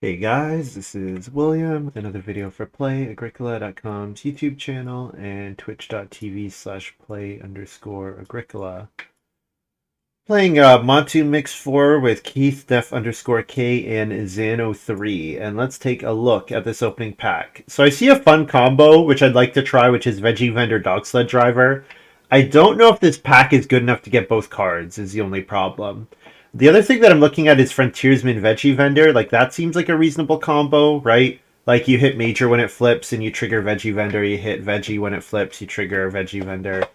Hey guys, this is William with another video for Play-agricola.com's YouTube channel and twitch.tv/play_agricola. Playing Montu Mix 4 with Keith Def_K and Zano3, and let's take a look at this opening pack. So I see a fun combo which I'd like to try, which is Veggie Vendor Dog Sled Driver. I don't know if this pack is good enough to get both cards, is the only problem. The other thing that I'm looking at is Frontiersman Veggie Vendor. Like, that seems like a reasonable combo, right? Like, you hit Major when it flips and you trigger Veggie Vendor. You hit Veggie when it flips, you trigger Veggie Vendor.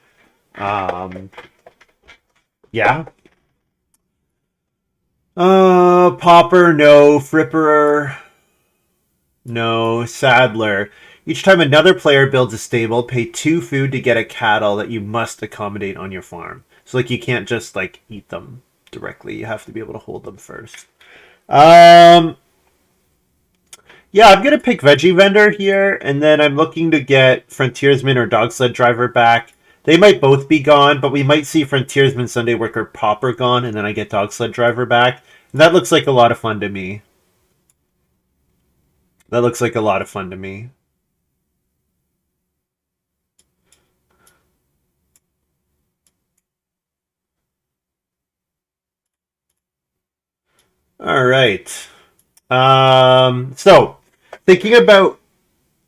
Um, yeah. Popper, no. Fripperer, no. Saddler. Each time another player builds a stable, pay 2 food to get a cattle that you must accommodate on your farm. So, like, you can't just, like, eat them directly. You have to be able to hold them first. Um, yeah, I'm gonna pick Veggie Vendor here, and then I'm looking to get Frontiersman or Dog Sled Driver back. They might both be gone, but we might see Frontiersman, Sunday Worker, Popper gone, and then I get Dog Sled Driver back. And that looks like a lot of fun to me. That looks like a lot of fun to me. All right. So thinking about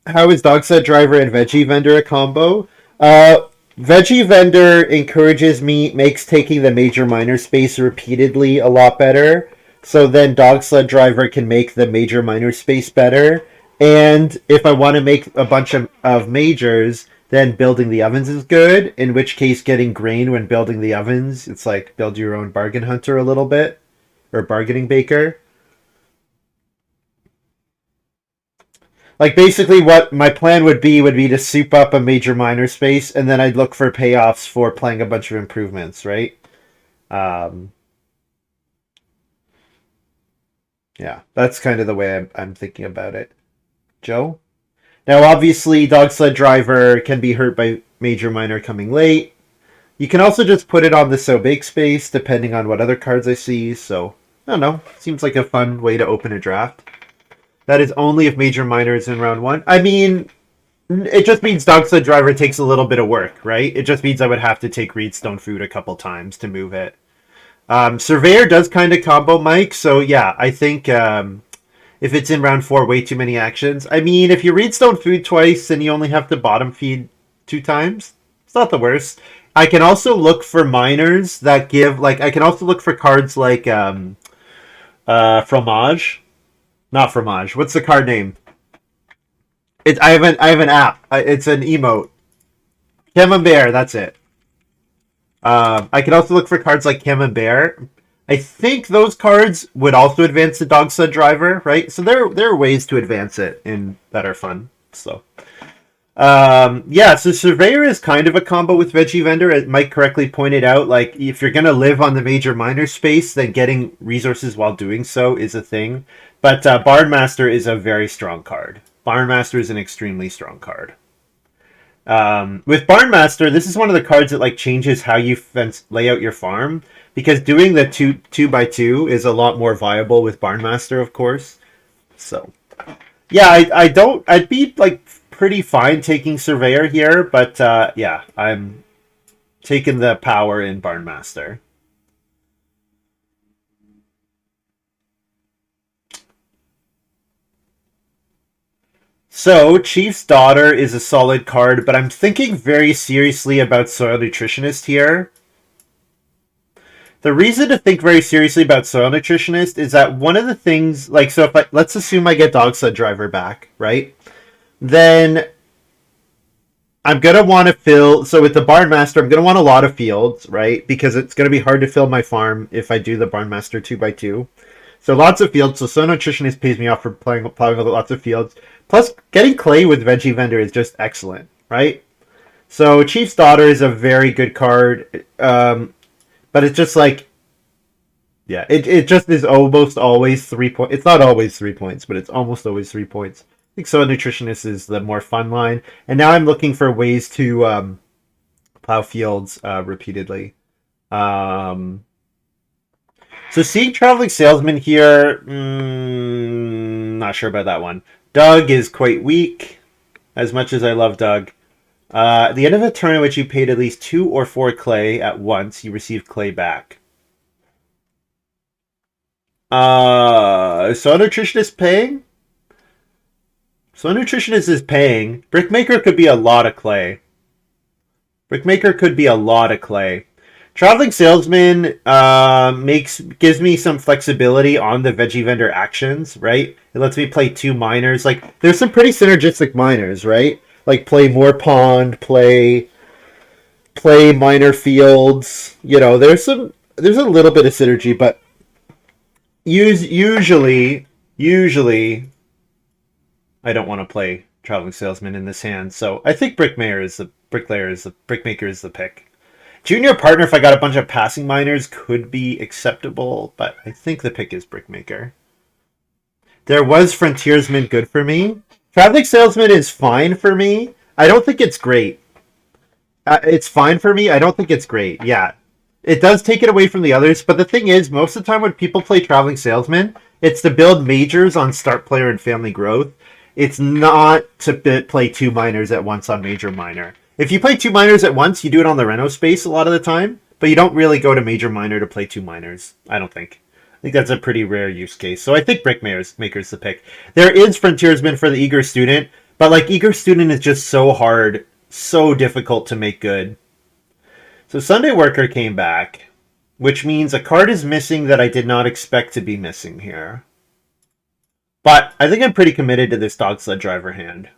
how is Dog Sled Driver and Veggie Vendor a combo? Veggie Vendor encourages me, makes taking the major minor space repeatedly a lot better. So then Dog Sled Driver can make the major minor space better. And if I want to make a bunch of majors, then building the ovens is good. In which case, getting grain when building the ovens, it's like build your own bargain hunter a little bit, or bargaining baker. Like, basically what my plan would be to soup up a major minor space, and then I'd look for payoffs for playing a bunch of improvements, right? Um, yeah, that's kind of the way I'm thinking about it. Joe? Now, obviously, Dog Sled Driver can be hurt by major minor coming late. You can also just put it on the So Big space, depending on what other cards I see, so, I don't know. Seems like a fun way to open a draft. That is only if major minor is in round 1. I mean, it just means Dog Sled Driver takes a little bit of work, right? It just means I would have to take Reedstone Food a couple times to move it. Surveyor does kind of combo Mike, so yeah, I think if it's in round 4, way too many actions. I mean, if you Reedstone Food twice and you only have to bottom feed 2 times, it's not the worst. I can also look for minors that give, like, I can also look for cards like Fromage. Not Fromage. What's the card name? I have an app. It's an emote. Camembert, that's it. I can also look for cards like Camembert. I think those cards would also advance the Dog Sled Driver, right? So there are ways to advance it in that are fun. So yeah, so Surveyor is kind of a combo with Veggie Vendor. As Mike correctly pointed out, like, if you're gonna live on the major minor space, then getting resources while doing so is a thing. But Barnmaster is a very strong card. Barnmaster is an extremely strong card. With Barnmaster, this is one of the cards that, like, changes how you lay out your farm, because doing the two by two is a lot more viable with Barnmaster, of course. So yeah, I don't. I'd be, like, pretty fine taking Surveyor here, but yeah, I'm taking the power in Barnmaster. So, Chief's Daughter is a solid card, but I'm thinking very seriously about Soil Nutritionist here. The reason to think very seriously about Soil Nutritionist is that one of the things, like, so if let's assume I get Dog Sled Driver back, right? Then I'm gonna want to fill. So with the Barnmaster, I'm gonna want a lot of fields, right? Because it's gonna be hard to fill my farm if I do the Barnmaster 2x2. So lots of fields. So Soil Nutritionist pays me off for plowing with lots of fields. Plus, getting clay with Veggie Vendor is just excellent, right? So Chief's Daughter is a very good card, but it's just like, yeah, it just is almost always 3 points. It's not always 3 points, but it's almost always 3 points. I think Soil Nutritionist is the more fun line, and now I'm looking for ways to plow fields repeatedly. So seeing Traveling Salesman here, not sure about that one. Doug is quite weak, as much as I love Doug. At the end of a turn in which you paid at least 2 or 4 clay at once, you receive clay back. So Nutritionist paying? So Nutritionist is paying. Brickmaker could be a lot of clay. Brickmaker could be a lot of clay. Traveling Salesman gives me some flexibility on the Veggie Vendor actions, right? It lets me play 2 miners. Like, there's some pretty synergistic miners, right? Like, play more pond, play minor fields. You know, there's a little bit of synergy, but usually, I don't want to play Traveling Salesman in this hand. So I think Brickmaker is the pick. Junior Partner, if I got a bunch of passing miners, could be acceptable, but I think the pick is Brickmaker. There was Frontiersman good for me. Traveling Salesman is fine for me. I don't think it's great. It's fine for me. I don't think it's great. Yeah. It does take it away from the others, but the thing is, most of the time when people play Traveling Salesman, it's to build majors on Start Player and Family Growth. It's not to play 2 miners at once on Major Minor. If you play 2 miners at once, you do it on the Reno space a lot of the time, but you don't really go to Major Minor to play 2 miners, I don't think. I think that's a pretty rare use case. So I think Brickmaker's the pick. There is Frontiersman for the Eager Student, but like Eager Student is just so hard, so difficult to make good. So Sunday Worker came back, which means a card is missing that I did not expect to be missing here. But I think I'm pretty committed to this Dog Sled Driver hand.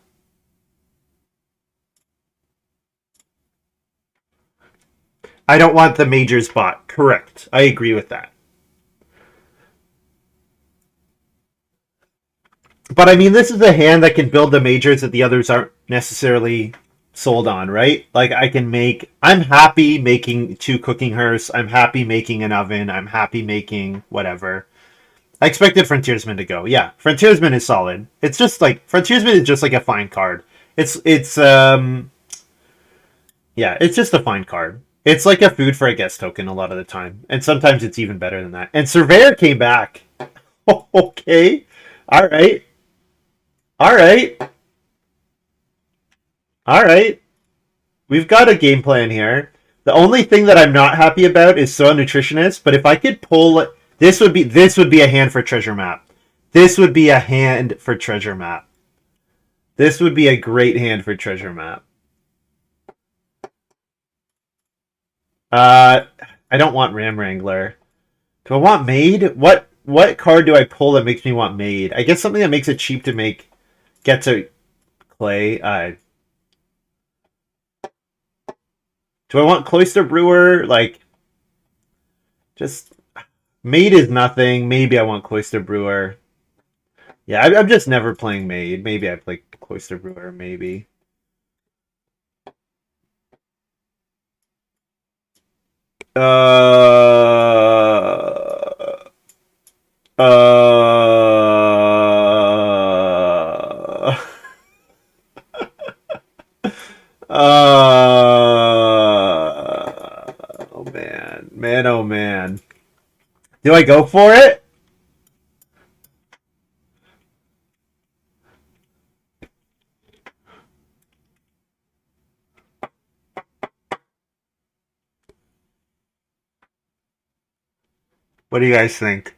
I don't want the majors bot. Correct. I agree with that. But I mean, this is a hand that can build the majors that the others aren't necessarily sold on, right? Like I'm happy making 2 cooking hearths. I'm happy making an oven. I'm happy making whatever. I expected Frontiersman to go. Yeah, Frontiersman is solid. It's just like, Frontiersman is just like a fine card. Yeah, it's just a fine card. It's like a food for a guest token a lot of the time. And sometimes it's even better than that. And Surveyor came back. Okay. All right. All right. All right. We've got a game plan here. The only thing that I'm not happy about is Soil Nutritionist, but if I could pull this would be a hand for Treasure Map. This would be a hand for Treasure Map. This would be a great hand for Treasure Map. I don't want Ram Wrangler. Do I want Maid? What card do I pull that makes me want Maid? I guess something that makes it cheap to get to Clay. Do I want Cloister Brewer? Like, just Maid is nothing. Maybe I want Cloister Brewer. Yeah, I'm just never playing Maid. Maybe I play Cloister Brewer. Maybe. Oh man, oh man. Do I go for it? What do you guys think?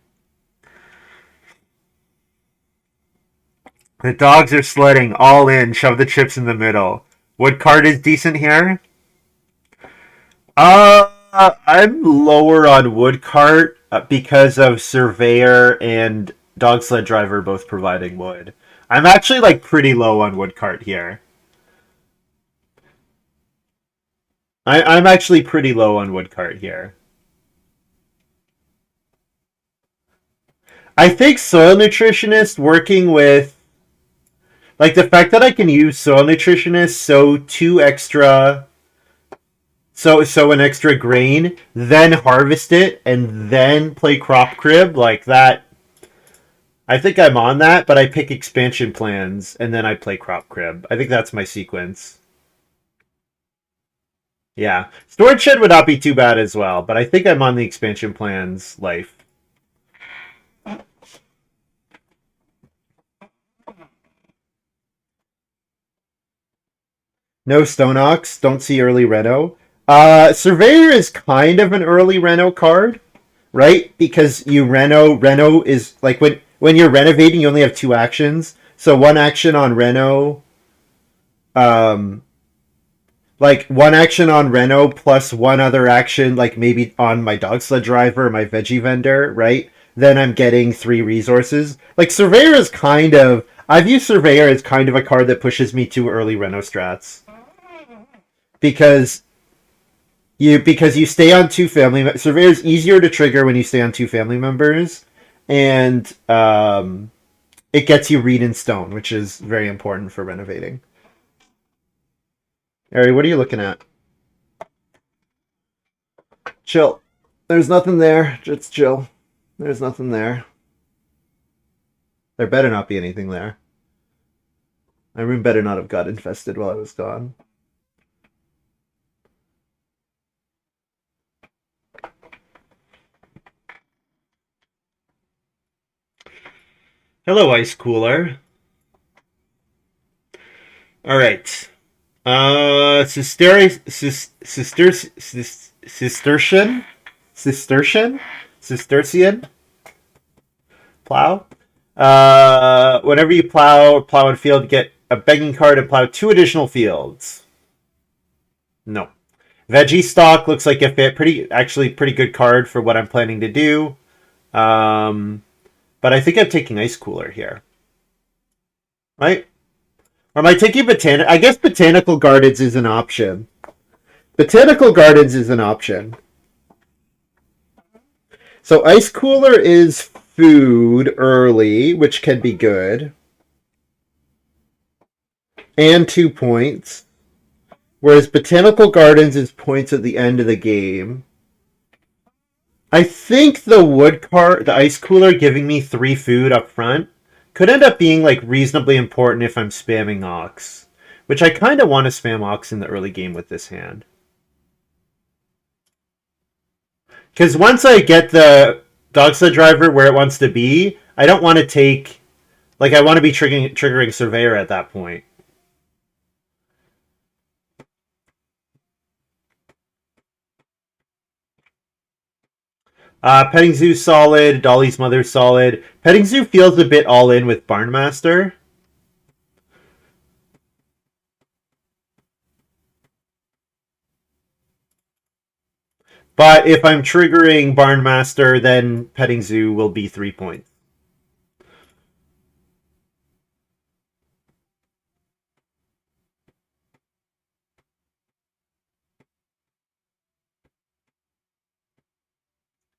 The dogs are sledding all in, shove the chips in the middle. What card is decent here? I'm lower on Woodcart because of Surveyor and Dog Sled Driver both providing wood. I'm actually like pretty low on Woodcart here. I'm actually pretty low on Woodcart here. I think Soil Nutritionist working with, like, the fact that I can use Soil Nutritionist, so an extra grain, then harvest it, and then play Crop Crib, like that. I think I'm on that, but I pick expansion plans, and then I play Crop Crib. I think that's my sequence. Yeah. Storage Shed would not be too bad as well, but I think I'm on the expansion plans life. No Stone Ox. Don't see early Reno. Surveyor is kind of an early Reno card, right? Because you Reno is like when you're renovating, you only have two actions. So one action on Reno, um, like one action on Reno plus one other action, like maybe on my dog sled driver or my veggie vendor, right? Then I'm getting three resources. Like Surveyor is kind of, I view Surveyor as kind of a card that pushes me to early Reno strats because you stay on two family. Surveyor is easier to trigger when you stay on two family members, and it gets you read in stone, which is very important for renovating. Ari, what are you looking at? Chill. There's nothing there. Just chill. There's nothing there. There better not be anything there. My room better not have got infested while I was gone. Hello, ice cooler. All right. Cistercian plow. Whenever you plow in field, get a begging card and plow two additional fields. No. Veggie stock looks like a fit. Actually pretty good card for what I'm planning to do. But I think I'm taking ice cooler here. Right? Or am I taking I guess botanical gardens is an option. Botanical gardens is an option. So ice cooler is food early, which can be good. And 2 points. Whereas botanical gardens is points at the end of the game. I think the the ice cooler giving me 3 food up front could end up being like reasonably important if I'm spamming Ox. Which I kind of want to spam Ox in the early game with this hand. Because once I get the dog sled driver where it wants to be, I don't want to take... Like, I want to be triggering Surveyor at that point. Petting Zoo solid. Dolly's Mother solid. Petting Zoo feels a bit all in with Barnmaster. But if I'm triggering Barnmaster, then Petting Zoo will be 3 points.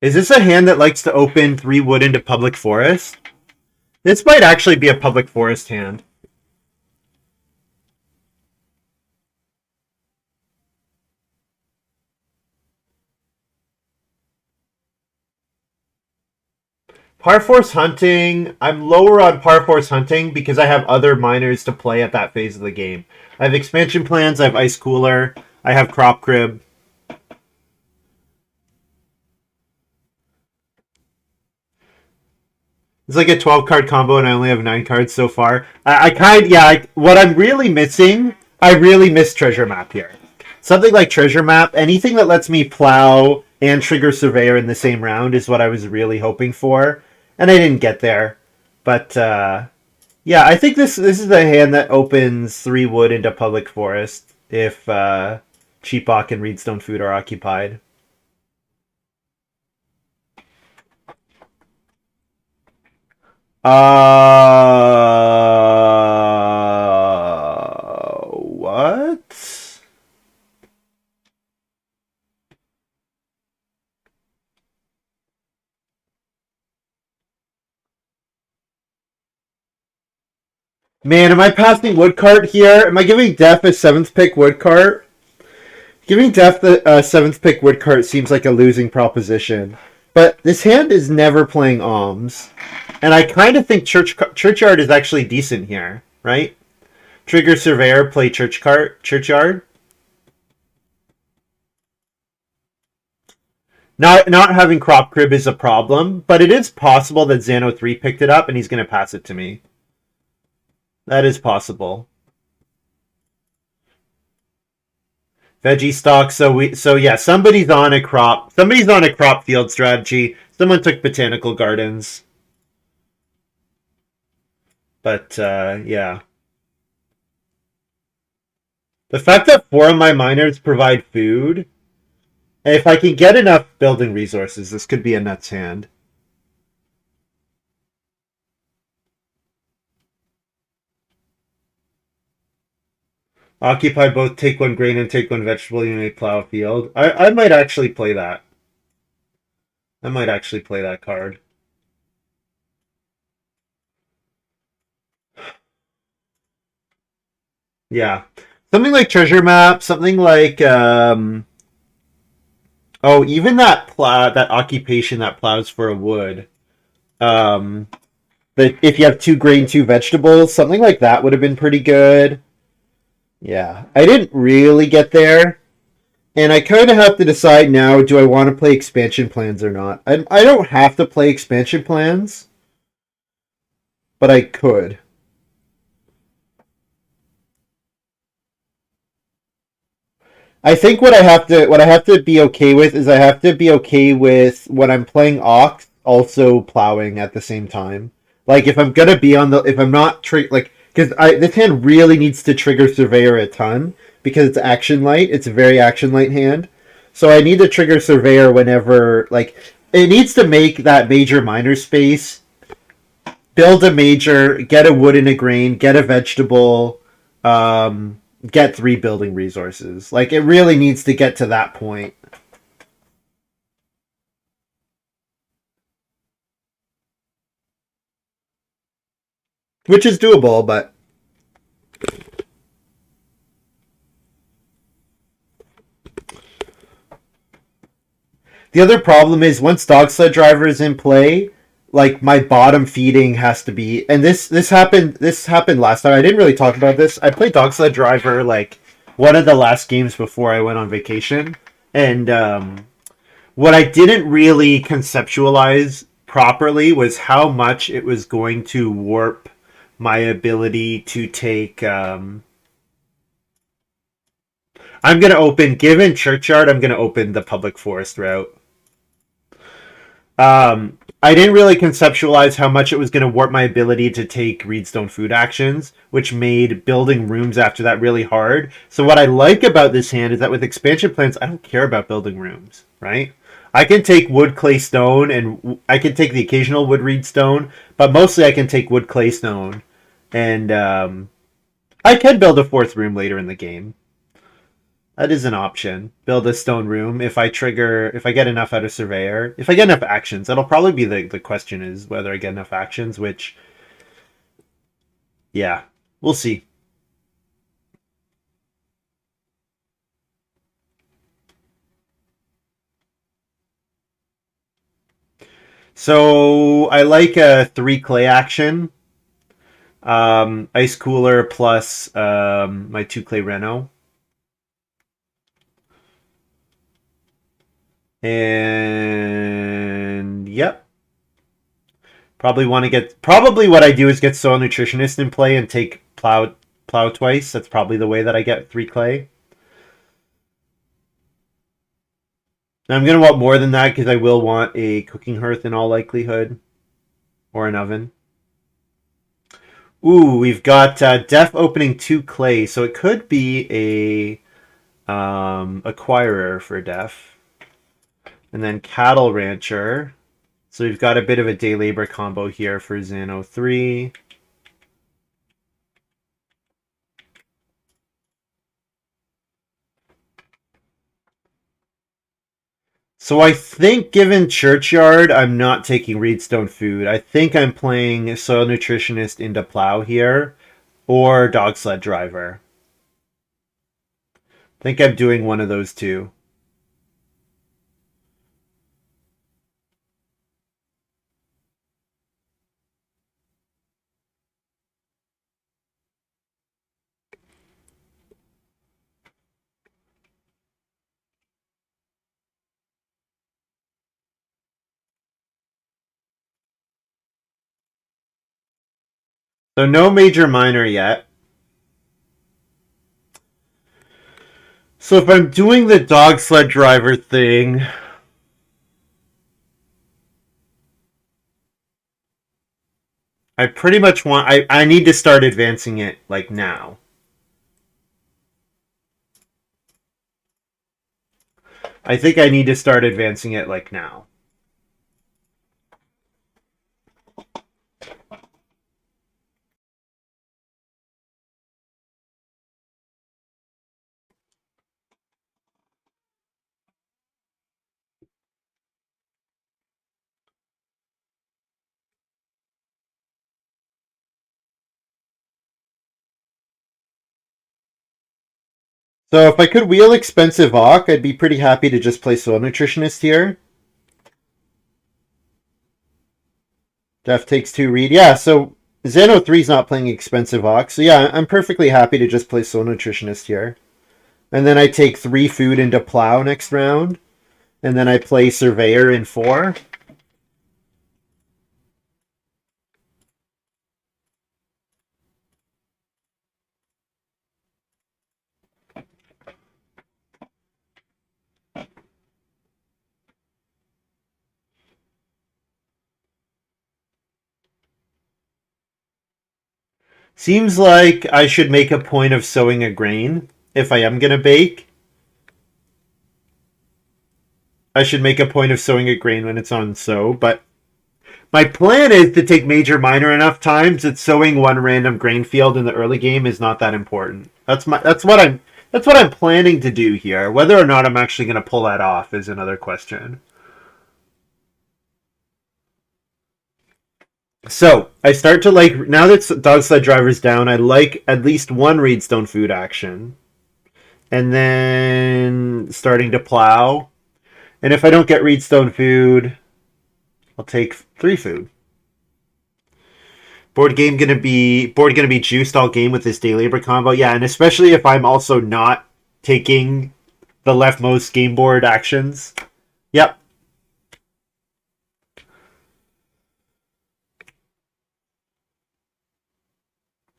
Is this a hand that likes to open 3 wood into Public Forest? This might actually be a Public Forest hand. Parforce Hunting, I'm lower on Parforce Hunting because I have other miners to play at that phase of the game. I have expansion plans, I have Ice Cooler, I have Crop Crib. It's like a 12 card combo and I only have 9 cards so far. What I'm really missing, I really miss Treasure Map here. Something like Treasure Map, anything that lets me plow and trigger Surveyor in the same round is what I was really hoping for. And I didn't get there. But, yeah, I think this is a hand that opens 3 wood into Public Forest if Cheapok and Reedstone Food are occupied. What? Man, am I passing Woodcart here? Am I giving Def a 7th pick Woodcart? Giving Def the 7th pick Woodcart seems like a losing proposition. But this hand is never playing Alms. And I kind of think Churchyard is actually decent here, right? Trigger Surveyor, play Churchyard. Not having Crop Crib is a problem, but it is possible that Xano 3 picked it up and he's going to pass it to me. That is possible. Veggie stock. So yeah, somebody's on a crop field strategy. Someone took botanical gardens. But yeah. The fact that four of my miners provide food, if I can get enough building resources, this could be a nuts hand. Occupy both, take one grain and take one vegetable, you may plow a field. I might actually play that. I might actually play that card. Yeah. Something like treasure map, something like oh, even that occupation that plows for a wood. Um but if you have two grain, two vegetables, something like that would have been pretty good. Yeah. I didn't really get there. And I kind of have to decide now, do I want to play expansion plans or not? I don't have to play expansion plans, but I could. I think what I have to be okay with is I have to be okay with when I'm playing Ox also plowing at the same time. Like if I'm gonna be on the if I'm not like because I this hand really needs to trigger Surveyor a ton because it's action light. It's a very action light hand, so I need to trigger Surveyor whenever like it needs to make that major minor space, build a major, get a wood and a grain, get a vegetable, get three building resources. Like it really needs to get to that point. Which is doable, but the other problem is once dog sled driver is in play, like my bottom feeding has to be and this happened last time. I didn't really talk about this. I played dog sled driver like one of the last games before I went on vacation. And what I didn't really conceptualize properly was how much it was going to warp my ability to take. I'm going to open, given Churchyard, I'm going to open the public forest route. I didn't really conceptualize how much it was going to warp my ability to take Reedstone food actions, which made building rooms after that really hard. So what I like about this hand is that with expansion plans, I don't care about building rooms, right? I can take wood, clay, stone, and I can take the occasional wood, reed, stone, but mostly I can take wood, clay, stone, and I can build a fourth room later in the game. That is an option. Build a stone room if I get enough out of Surveyor. If I get enough actions, that'll probably be the question is whether I get enough actions, which yeah, we'll see. So I like a three clay action. Ice cooler plus my two clay Reno. And yep. Probably what I do is get Soil Nutritionist in play and take plow twice. That's probably the way that I get three clay. Now I'm gonna want more than that because I will want a cooking hearth in all likelihood. Or an oven. Ooh, we've got Def opening two clay, so it could be a acquirer for Def. And then Cattle Rancher. So we've got a bit of a day labor combo here for Xano 3. So I think given Churchyard, I'm not taking Reedstone Food. I think I'm playing Soil Nutritionist into Plow here, or Dog Sled Driver. I think I'm doing one of those two. So no major minor yet. So if I'm doing the dog sled driver thing, I pretty much want. I need to start advancing it like now. I think I need to start advancing it like now. So if I could wheel expensive Hawk, I'd be pretty happy to just play Soul Nutritionist here. Jeff takes 2 read. Yeah, so Zeno 3's not playing expensive Hawk. So yeah, I'm perfectly happy to just play Soul Nutritionist here. And then I take 3 food into Plow next round. And then I play Surveyor in 4. Seems like I should make a point of sowing a grain if I am going to bake. I should make a point of sowing a grain when it's on sow, but my plan is to take major minor enough times that sowing one random grain field in the early game is not that important. That's what I'm planning to do here. Whether or not I'm actually going to pull that off is another question. So I start to like now that dog sled driver's down. I like at least one reedstone food action, and then starting to plow. And if I don't get reedstone food, I'll take 3 food. Board gonna be juiced all game with this day labor combo. Yeah, and especially if I'm also not taking the leftmost game board actions. Yep.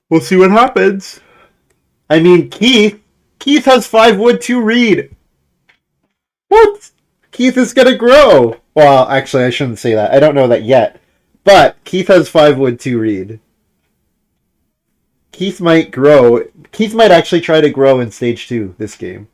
We'll see what happens. I mean, Keith has 5 wood, 2 reed. What? Keith is gonna grow. Well, actually, I shouldn't say that. I don't know that yet. But Keith has 5 wood, 2 reed. Keith might grow. Keith might actually try to grow in stage 2 this game.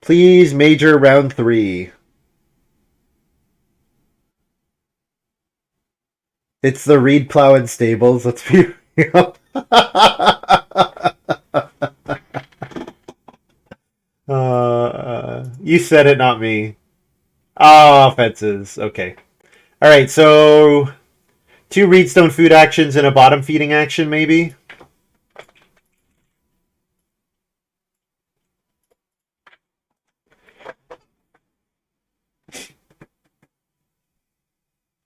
Please, major round 3. It's the reed plow and stables. Let's be real. You said it, not me. Ah, fences. Okay. All right. So 2 reedstone food actions and a bottom feeding action, maybe.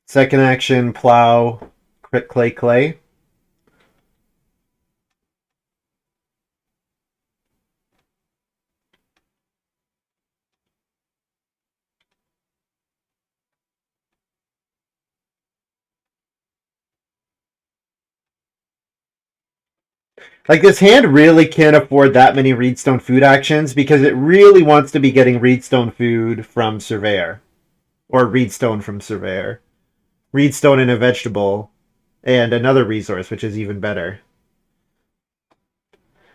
Second action, plow, crit clay clay. Like this hand really can't afford that many reedstone food actions because it really wants to be getting reedstone food from Surveyor or reedstone from Surveyor. Reedstone and a vegetable and another resource, which is even better.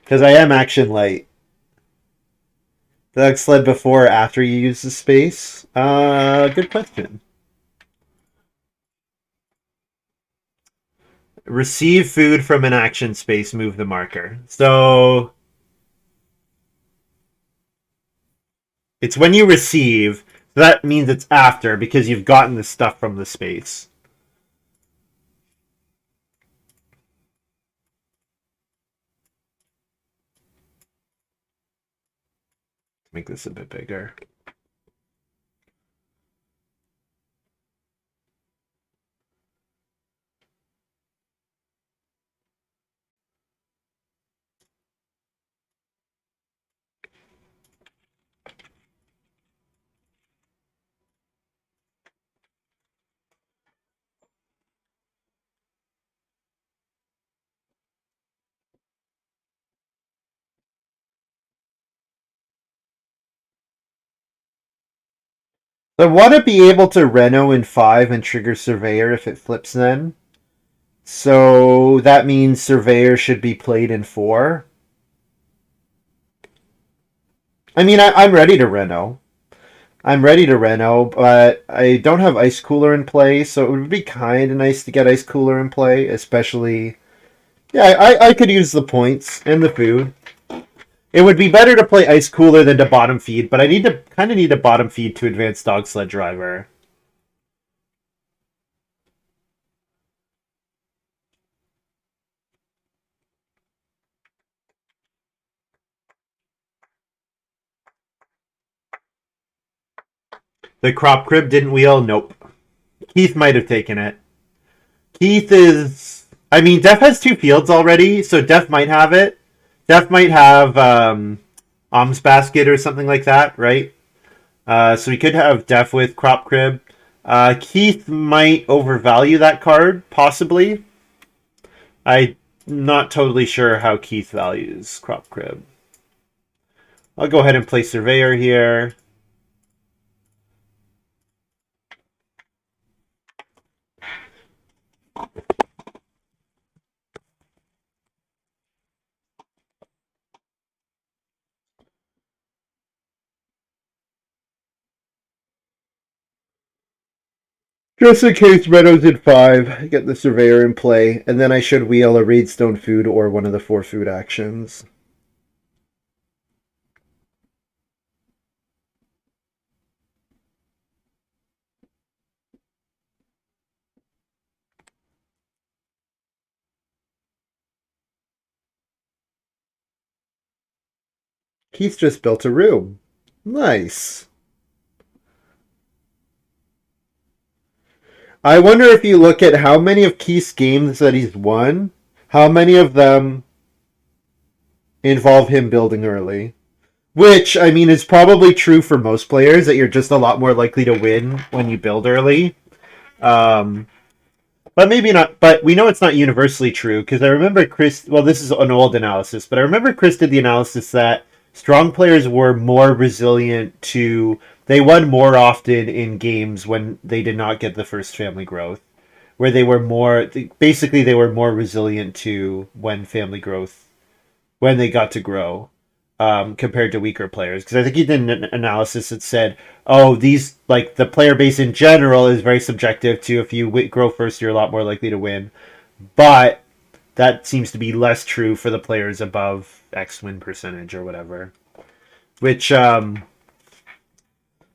Because I am action light. Dog sled before or after you use the space? Good question. Receive food from an action space, move the marker. So it's when you receive. That means it's after because you've gotten the stuff from the space. Make this a bit bigger. I want to be able to Reno in 5 and trigger Surveyor if it flips then. So that means Surveyor should be played in 4. I mean, I'm ready to Reno. I'm ready to Reno, but I don't have Ice Cooler in play, so it would be kind of nice to get Ice Cooler in play, especially... Yeah, I could use the points and the food. It would be better to play Ice Cooler than to bottom feed, but I need to bottom feed to advance Dog Sled Driver. The Crop Crib didn't wheel? Nope. Keith might have taken it. Keith is... I mean, Def has 2 fields already, so Def might have it. Def might have Alms Basket or something like that, right? So we could have Def with Crop Crib. Keith might overvalue that card, possibly. I'm not totally sure how Keith values Crop Crib. I'll go ahead and play Surveyor here. Just in case Meadows in 5, get the Surveyor in play, and then I should wheel a Reedstone food or one of the 4 food actions. Keith just built a room. Nice. I wonder if you look at how many of Keith's games that he's won, how many of them involve him building early. Which, I mean, is probably true for most players, that you're just a lot more likely to win when you build early. Um, but maybe not. But we know it's not universally true, because I remember Chris... Well, this is an old analysis, but I remember Chris did the analysis that strong players were more resilient to... They won more often in games when they did not get the first family growth. Where they were more... Basically, they were more resilient to when family growth... When they got to grow. Compared to weaker players, because I think he did an analysis that said, "Oh, these like the player base in general is very subjective to if you grow first, you're a lot more likely to win." But that seems to be less true for the players above X win percentage or whatever. Which, yeah,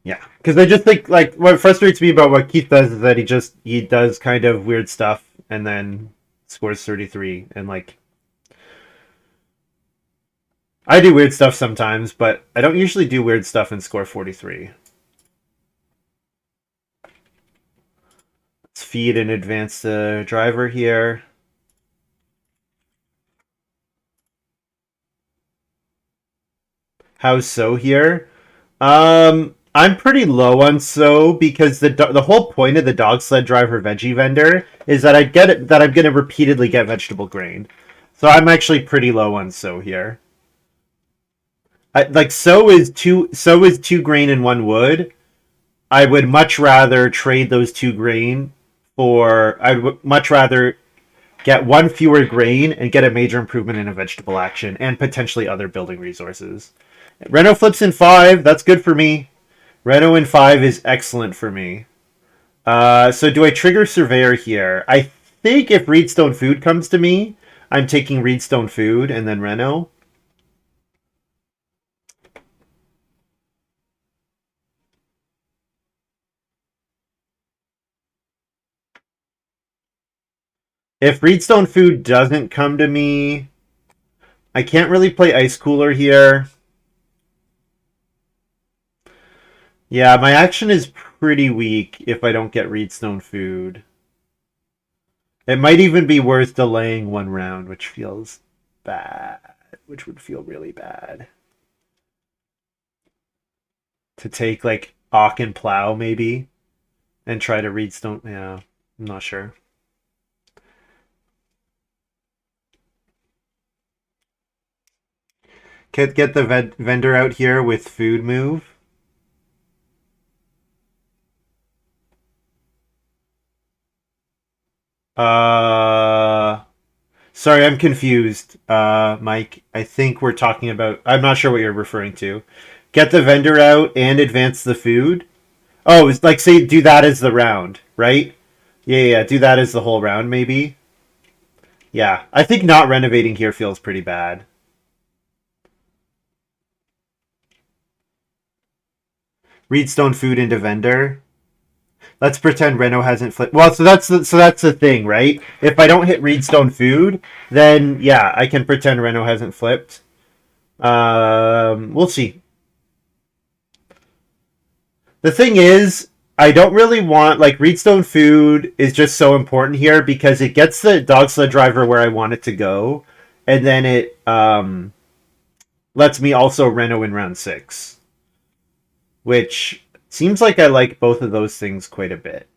because I just think like what frustrates me about what Keith does is that he does kind of weird stuff and then scores 33 and like I do weird stuff sometimes, but I don't usually do weird stuff and score 43. Let's feed and advance the driver here. How's So here? I'm pretty low on So because the whole point of the dog sled driver veggie vendor is that I'm gonna repeatedly get vegetable grain. So I'm actually pretty low on So here. Like So is 2 grain and 1 wood. I would much rather trade those 2 grain for I would much rather get 1 fewer grain and get a major improvement in a vegetable action and potentially other building resources. Reno flips in 5. That's good for me. Reno in 5 is excellent for me. So do I trigger Surveyor here? I think if Reedstone Food comes to me, I'm taking Reedstone Food and then Reno. If Reedstone Food doesn't come to me, I can't really play Ice Cooler here. Yeah, my action is pretty weak if I don't get Reedstone Food. It might even be worth delaying 1 round, which feels bad. Which would feel really bad. To take, like, Auk and Plow, maybe, and try to Reedstone... Yeah, I'm not sure. Get the vendor out here with food move. Uh, Sorry, I'm confused. Mike, I think we're talking about. I'm not sure what you're referring to. Get the vendor out and advance the food. Oh, it's like say do that as the round, right? Yeah, yeah, do that as the whole round, maybe. Yeah, I think not renovating here feels pretty bad. Reedstone food into vendor. Let's pretend Reno hasn't flipped. Well, so that's the thing, right? If I don't hit Reedstone food, then yeah, I can pretend Reno hasn't flipped. We'll see. The thing is, I don't really want like Reedstone food is just so important here because it gets the dog sled driver where I want it to go, and then it lets me also Reno in round 6, which seems like I like both of those things quite a bit.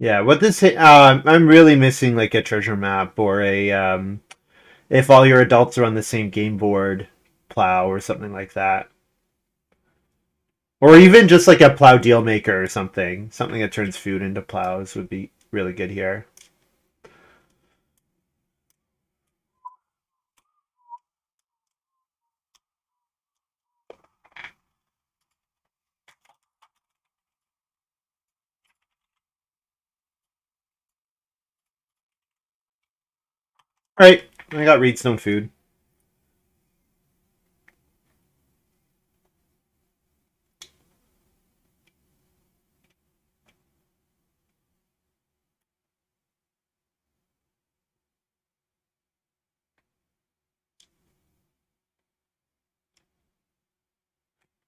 Yeah, what this I'm really missing like a treasure map or a if all your adults are on the same game board plow or something like that. Or even just like a plow deal maker or something. Something that turns food into plows would be really good here. Alright, I got Reedstone food.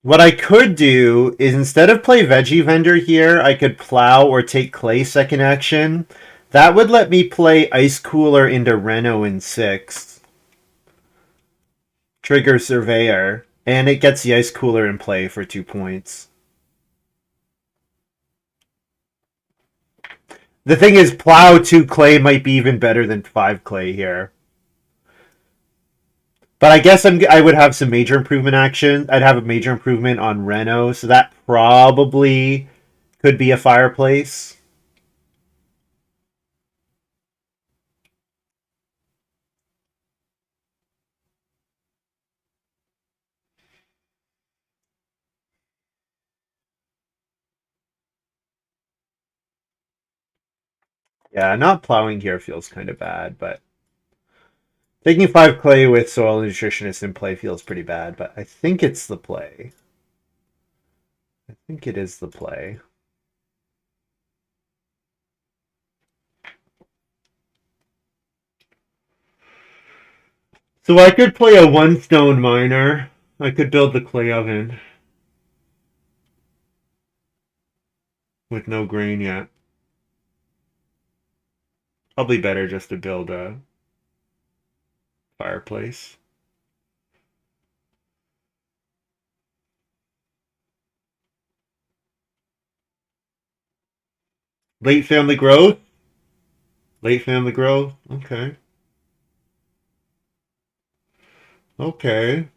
What I could do is instead of play Veggie Vendor here, I could plow or take Clay second action. That would let me play Ice Cooler into Reno in 6th. Trigger Surveyor. And it gets the Ice Cooler in play for 2 points. The thing is, Plow 2 Clay might be even better than 5 Clay here. But I guess I would have some major improvement action. I'd have a major improvement on Reno, so that probably could be a fireplace. Yeah, not plowing here feels kind of bad, but taking 5 clay with soil nutritionist in play feels pretty bad, but I think it's the play. I think it is the play. So I could play a 1 stone miner. I could build the clay oven with no grain yet. Probably better just to build a fireplace. Late family growth? Late family growth? Okay. Okay.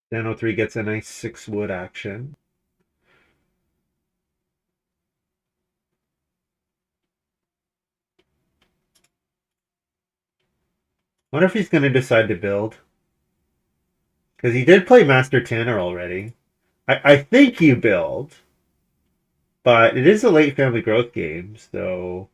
Then 03 gets a nice 6 wood action. I wonder if he's going to decide to build. Because you did play Master Tanner already. I think you build, but it is a late family growth game, so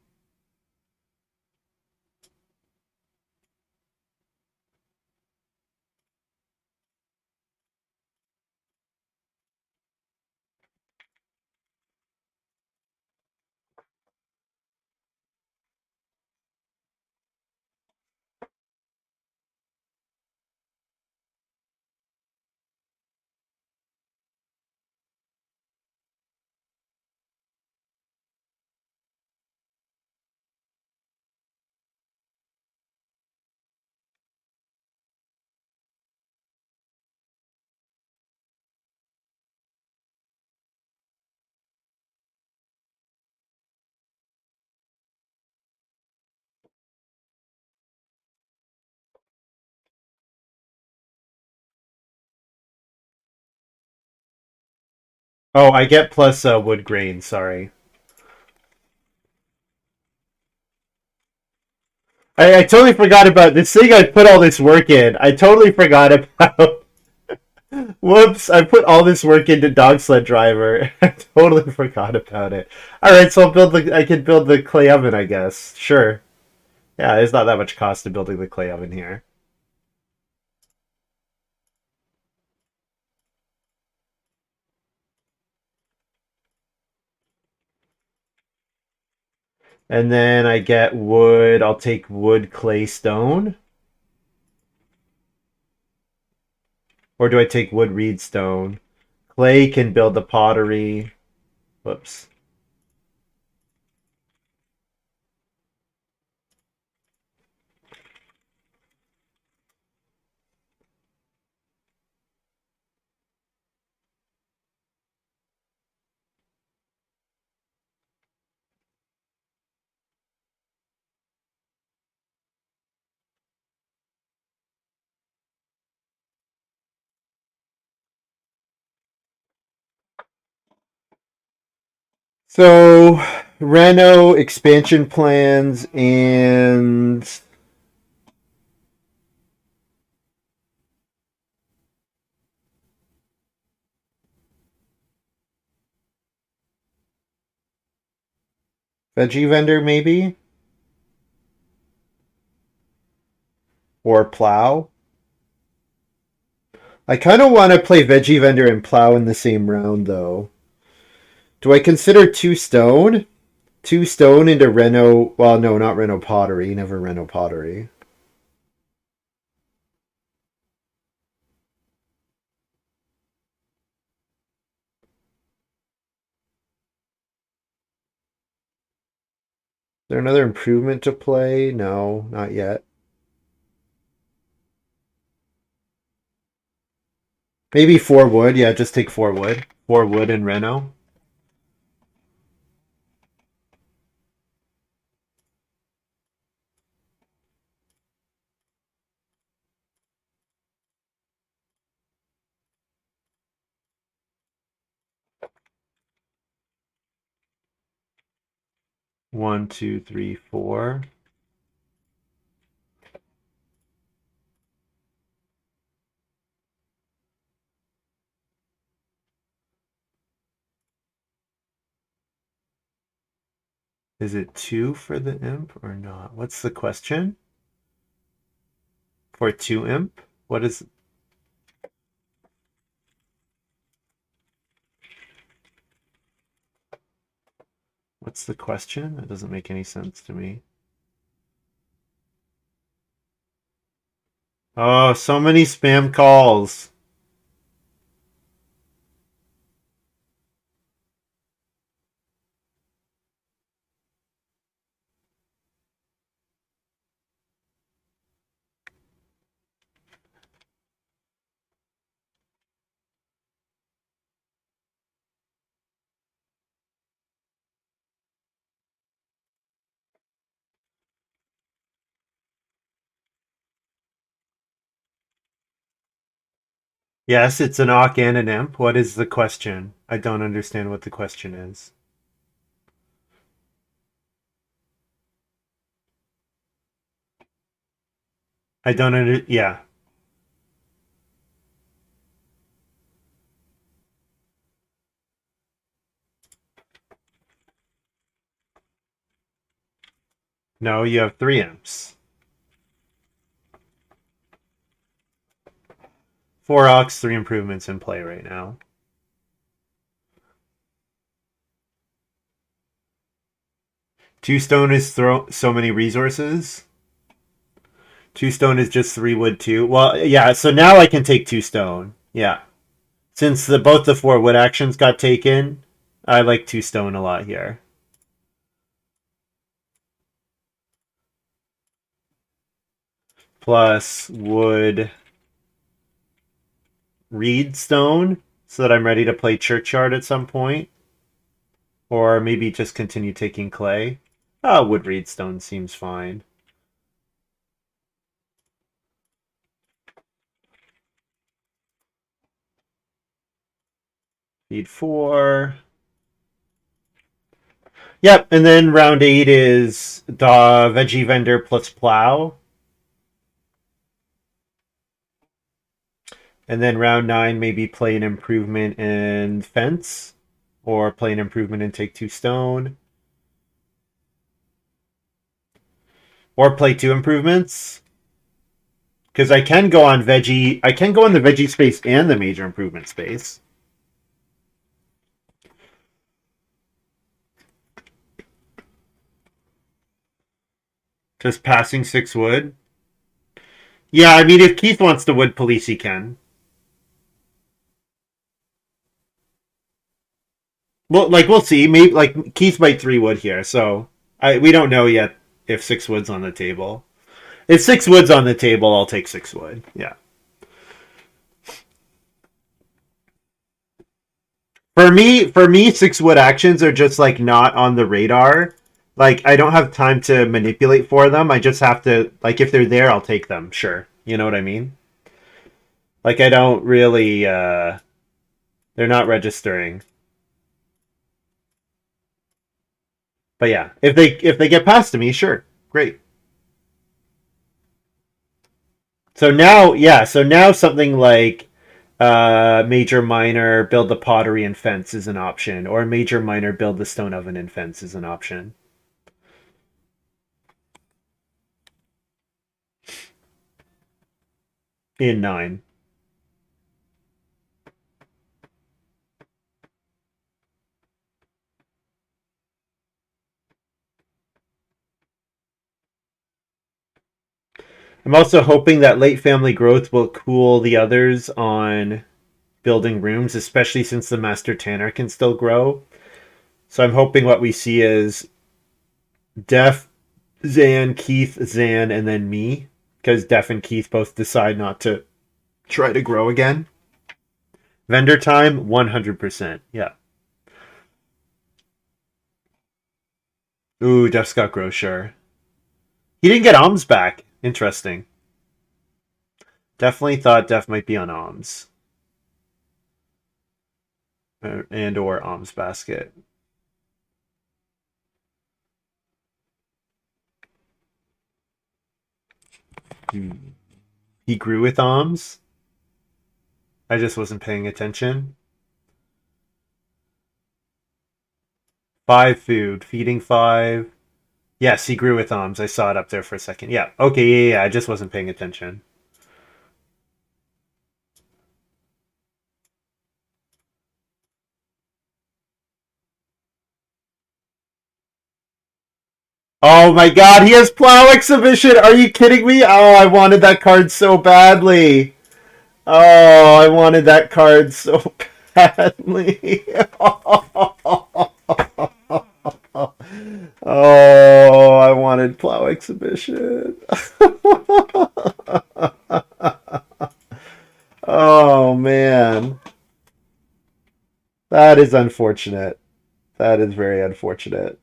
oh, I get plus wood grain. Sorry, I totally forgot about this thing. I put all this work in. I totally forgot about. Whoops! I put all this work into dog sled driver. I totally forgot about it. All right, so I'll build the. I can build the clay oven, I guess. Sure. Yeah, there's not that much cost to building the clay oven here. And then I get wood. I'll take wood, clay, stone. Or do I take wood, reed, stone? Clay can build the pottery. Whoops. So, Reno expansion plans and veggie vendor maybe, or plow. I kind of want to play veggie vendor and plow in the same round though. Do I consider two stone? Two stone into Reno. Well, no, not Reno pottery. Never Reno pottery. Is there another improvement to play? No, not yet. Maybe four wood. Yeah, just take four wood. Four wood in Reno. 1, 2, 3, 4. Is it two for the imp or not? What's the question? For two imp? What is what's the question? That doesn't make any sense to me. Oh, so many spam calls. Yes, it's an Awk and an imp. What is the question? I don't understand what the question is. I don't under. Yeah. No, you have 3 imps. 4 ox, 3 improvements in play right now. Two stone is so many resources. 2 stone is just 3 wood too. Well, yeah, so now I can take 2 stone. Yeah. Since both the 4 wood actions got taken, I like 2 stone a lot here. Plus wood reed stone, so that I'm ready to play churchyard at some point. Or maybe just continue taking clay. Wood reed stone seems fine. Feed 4. Yep, and then round 8 is the veggie vendor plus plow. And then round 9, maybe play an improvement and fence. Or play an improvement and take 2 stone. Or play 2 improvements. Because I can go on veggie. I can go on the veggie space and the major improvement space. Just passing 6 wood. Yeah, I mean, if Keith wants to wood police, he can. Well, like we'll see. Maybe like Keith might 3 wood here, so we don't know yet if 6 wood's on the table. If 6 wood's on the table, I'll take 6 wood. Yeah. For me, 6 wood actions are just like not on the radar. Like I don't have time to manipulate for them. I just have to like if they're there, I'll take them. Sure, you know what I mean. Like I don't really. They're not registering. But yeah, if they get past to me, sure, great. So now, yeah, so now something like major minor build the pottery and fence is an option, or major minor build the stone oven and fence is an option. In 9. I'm also hoping that late family growth will cool the others on building rooms, especially since the Master Tanner can still grow. So I'm hoping what we see is Def, Zan, Keith, Zan, and then me. Because Def and Keith both decide not to try to grow again. Vendor time, 100%. Yeah. Ooh, Def's got grow, sure. He didn't get Alms back. Interesting. Definitely thought Def might be on Alms. And or Alms basket. He grew with Alms. I just wasn't paying attention. 5 food. Feeding 5. Yes, he grew with Alms. I saw it up there for a second. Yeah. Okay, yeah. I just wasn't paying attention. Oh my god, he has Plow Exhibition! Are you kidding me? Oh, I wanted that card so badly. Oh, I wanted that card so badly. Oh, I wanted Plow Exhibition. Oh man. That is unfortunate. That is very unfortunate.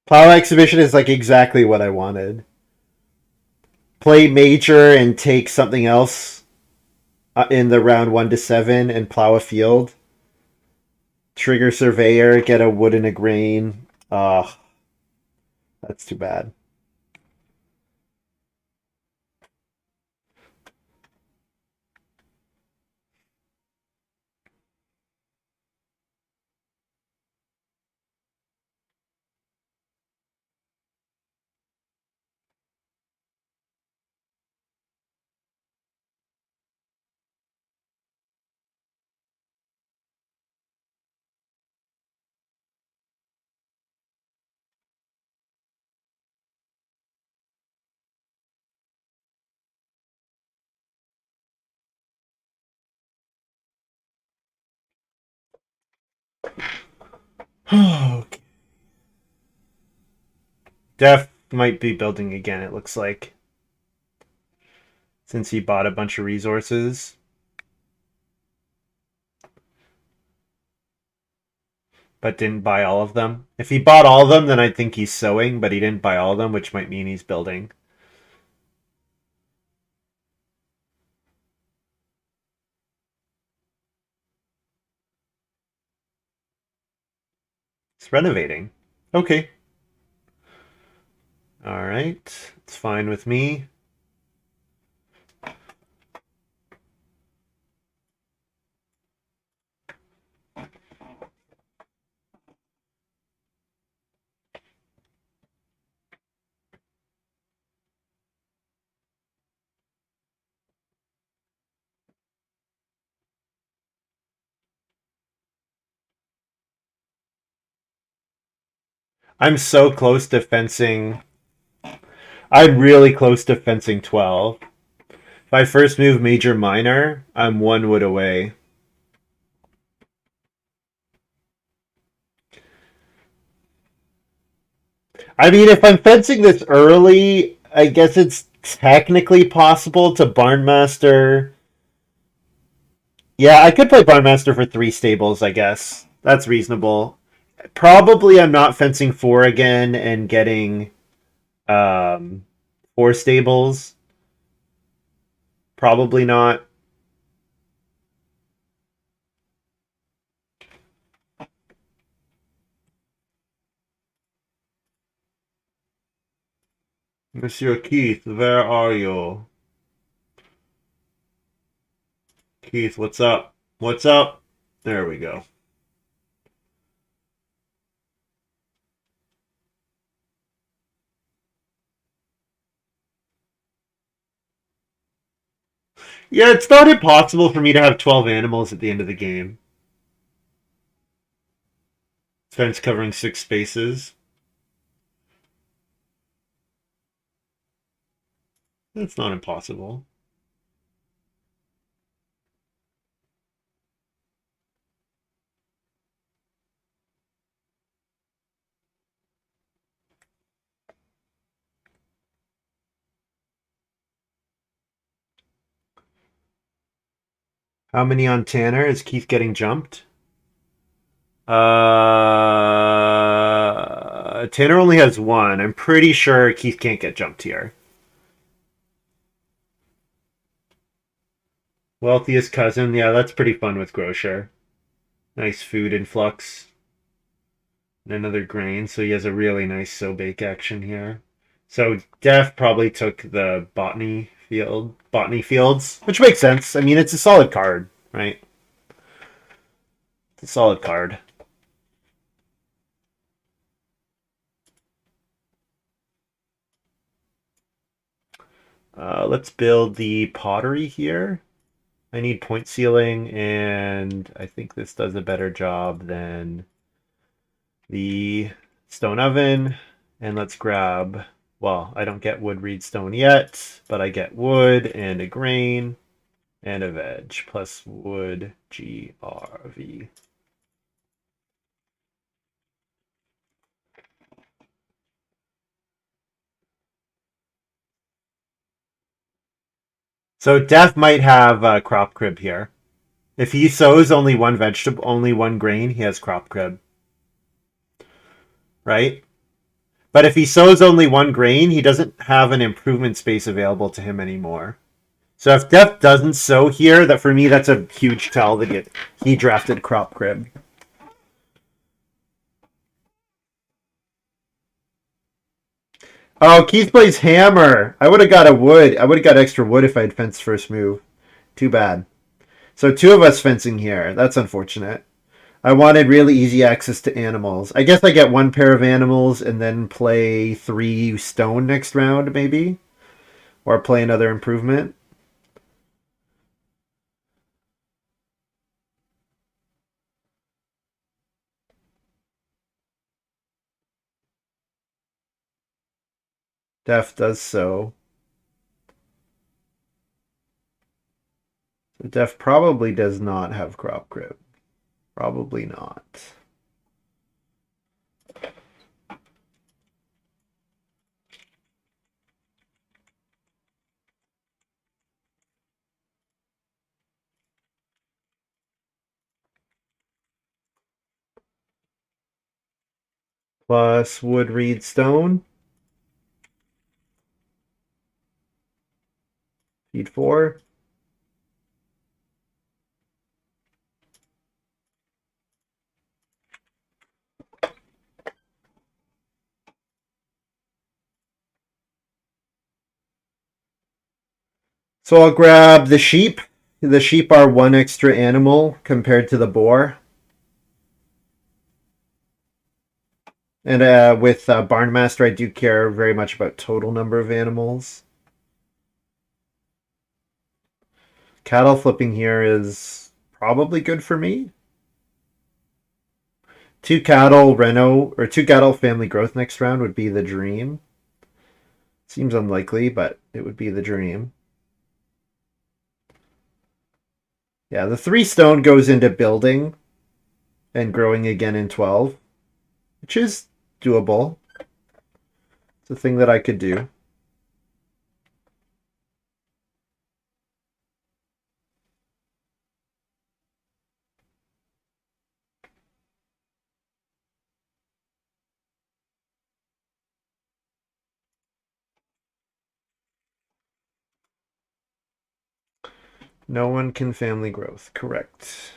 Plow Exhibition is like exactly what I wanted. Play major and take something else in the round 1 to 7 and plow a field. Trigger Surveyor, get a wood and a grain. Oh, that's too bad. Okay. Def might be building again, it looks like. Since he bought a bunch of resources. But didn't buy all of them. If he bought all of them, then I'd think he's sowing, but he didn't buy all of them, which might mean he's building. It's renovating. Okay. All right. It's fine with me. I'm so close to fencing. I'm really close to fencing 12. If I first move major minor, I'm 1 wood away. I mean, if I'm fencing this early, I guess it's technically possible to Barnmaster. Yeah, I could play Barnmaster for 3 stables, I guess. That's reasonable. Probably I'm not fencing 4 again and getting 4 stables. Probably not. Monsieur Keith, where are you? Keith, what's up? What's up? There we go. Yeah, it's not impossible for me to have 12 animals at the end of the game. Fence covering 6 spaces. That's not impossible. How many on Tanner? Is Keith getting jumped? Tanner only has 1. I'm pretty sure Keith can't get jumped here. Wealthiest cousin. Yeah, that's pretty fun with Grocer. Nice food influx. And another grain, so he has a really nice sow bake action here. So Def probably took the botany fields, which makes sense. I mean, it's a solid card, right? It's a solid card. Let's build the pottery here. I need point ceiling, and I think this does a better job than the stone oven. And let's grab, well, I don't get wood reed stone yet, but I get wood and a grain and a veg plus wood GRV. So Def might have a crop crib here. If he sows only 1 vegetable, only 1 grain, he has crop crib, right? But if he sows only 1 grain, he doesn't have an improvement space available to him anymore. So if Def doesn't sow here, that for me that's a huge tell that he drafted crop crib. Oh, Keith plays hammer. I would have got a wood. I would have got extra wood if I'd fenced first move. Too bad. So 2 of us fencing here. That's unfortunate. I wanted really easy access to animals. I guess I get 1 pair of animals and then play 3 stone next round, maybe? Or play another improvement. Def does so. So Def probably does not have crop crib. Probably not. plus wood, reed, stone. Feed 4. So I'll grab the sheep. The sheep are one extra animal compared to the boar. And with Barnmaster, I do care very much about total number of animals. Cattle flipping here is probably good for me. 2 cattle Reno or 2 cattle family growth next round would be the dream. Seems unlikely, but it would be the dream. Yeah, the 3 stone goes into building and growing again in 12, which is doable. It's a thing that I could do. No one can family growth. Correct.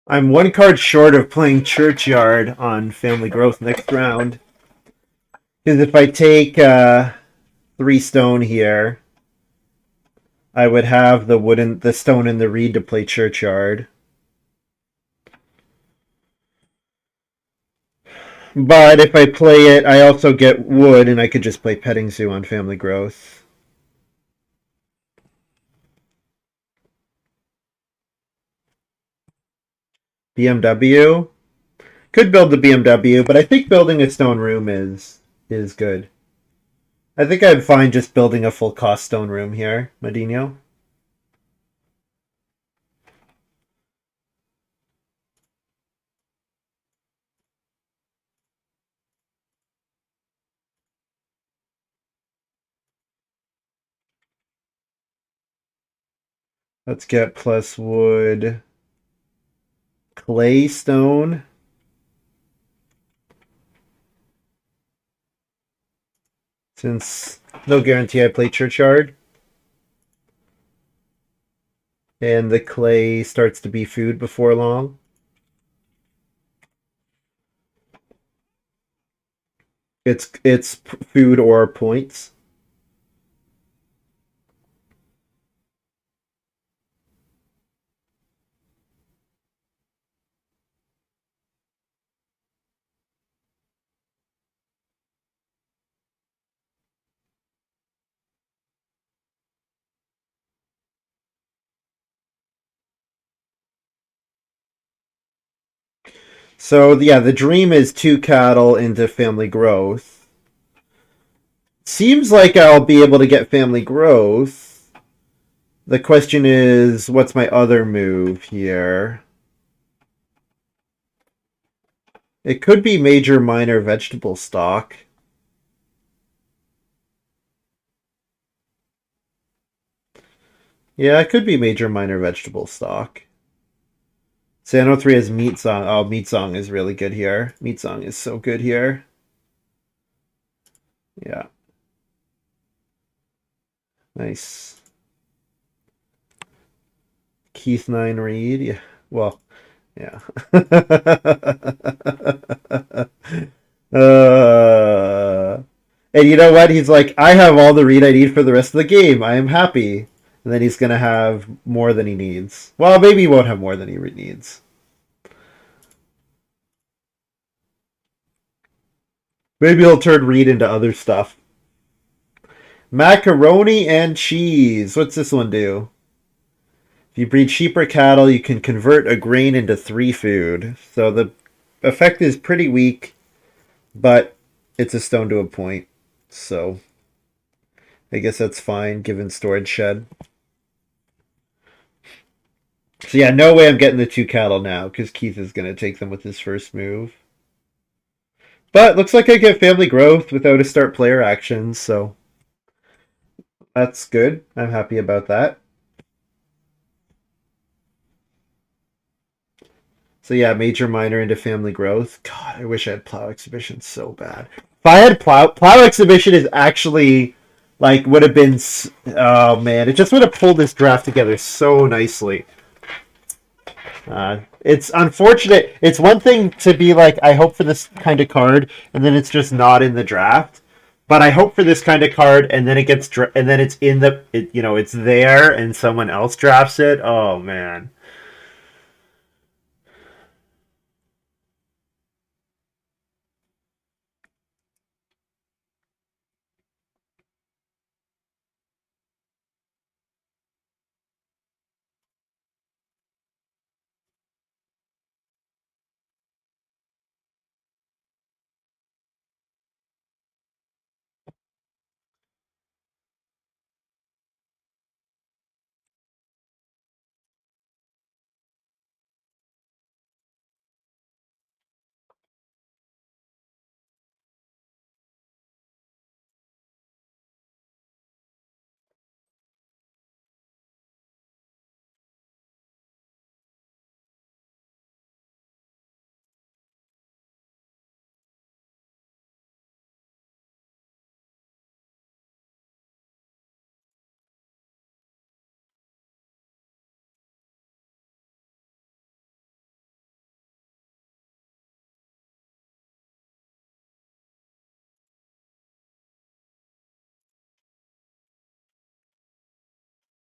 I'm 1 card short of playing Churchyard on family growth next round. Because if I take 3 stone here, I would have the stone and the reed to play Churchyard. But if I play it, I also get wood, and I could just play Petting Zoo on family growth. BMW could build the BMW, but I think building a stone room is good. I think I'd find just building a full cost stone room here, Medino. Let's get plus wood, clay stone. Since no guarantee I play Churchyard. And the clay starts to be food before long. It's food or points. So yeah, the dream is 2 cattle into family growth. Seems like I'll be able to get family growth. The question is, what's my other move here? It could be major minor vegetable stock. Yeah, it could be major minor vegetable stock. Sano 3 has meat song. Oh, meat song is really good here. Meat song is so good here. Yeah, nice. Keith 9 Reed. Yeah, well, yeah. And you know what? He's like, I have all the read I need for the rest of the game. I am happy. And then he's going to have more than he needs. Well, maybe he won't have more than he needs. Maybe he'll turn Reed into other stuff. Macaroni and cheese. What's this one do? If you breed sheep or cattle, you can convert a grain into 3 food. So the effect is pretty weak, but it's a stone to a point. So I guess that's fine given storage shed. So yeah, no way I'm getting the 2 cattle now because Keith is going to take them with his first move. But looks like I get family growth without a start player action, so that's good. I'm happy about that. So yeah, major minor into family growth. God, I wish I had plow exhibition so bad. If I had plow exhibition is actually like would have been. Oh man, it just would have pulled this draft together so nicely. It's unfortunate. It's one thing to be like, I hope for this kind of card, and then it's just not in the draft. But I hope for this kind of card, and then it gets, and then it's in the, it's there, and someone else drafts it. Oh man.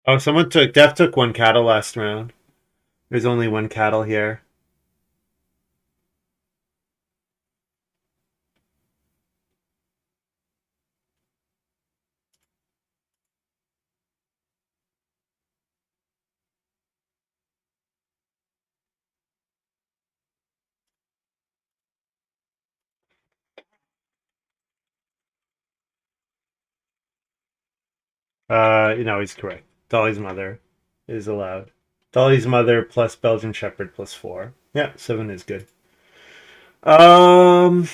Oh, someone took Def took 1 cattle last round. There's only 1 cattle here. He's correct. Dolly's mother is allowed. Dolly's mother plus Belgian Shepherd plus 4. Yeah, 7 is good. Um,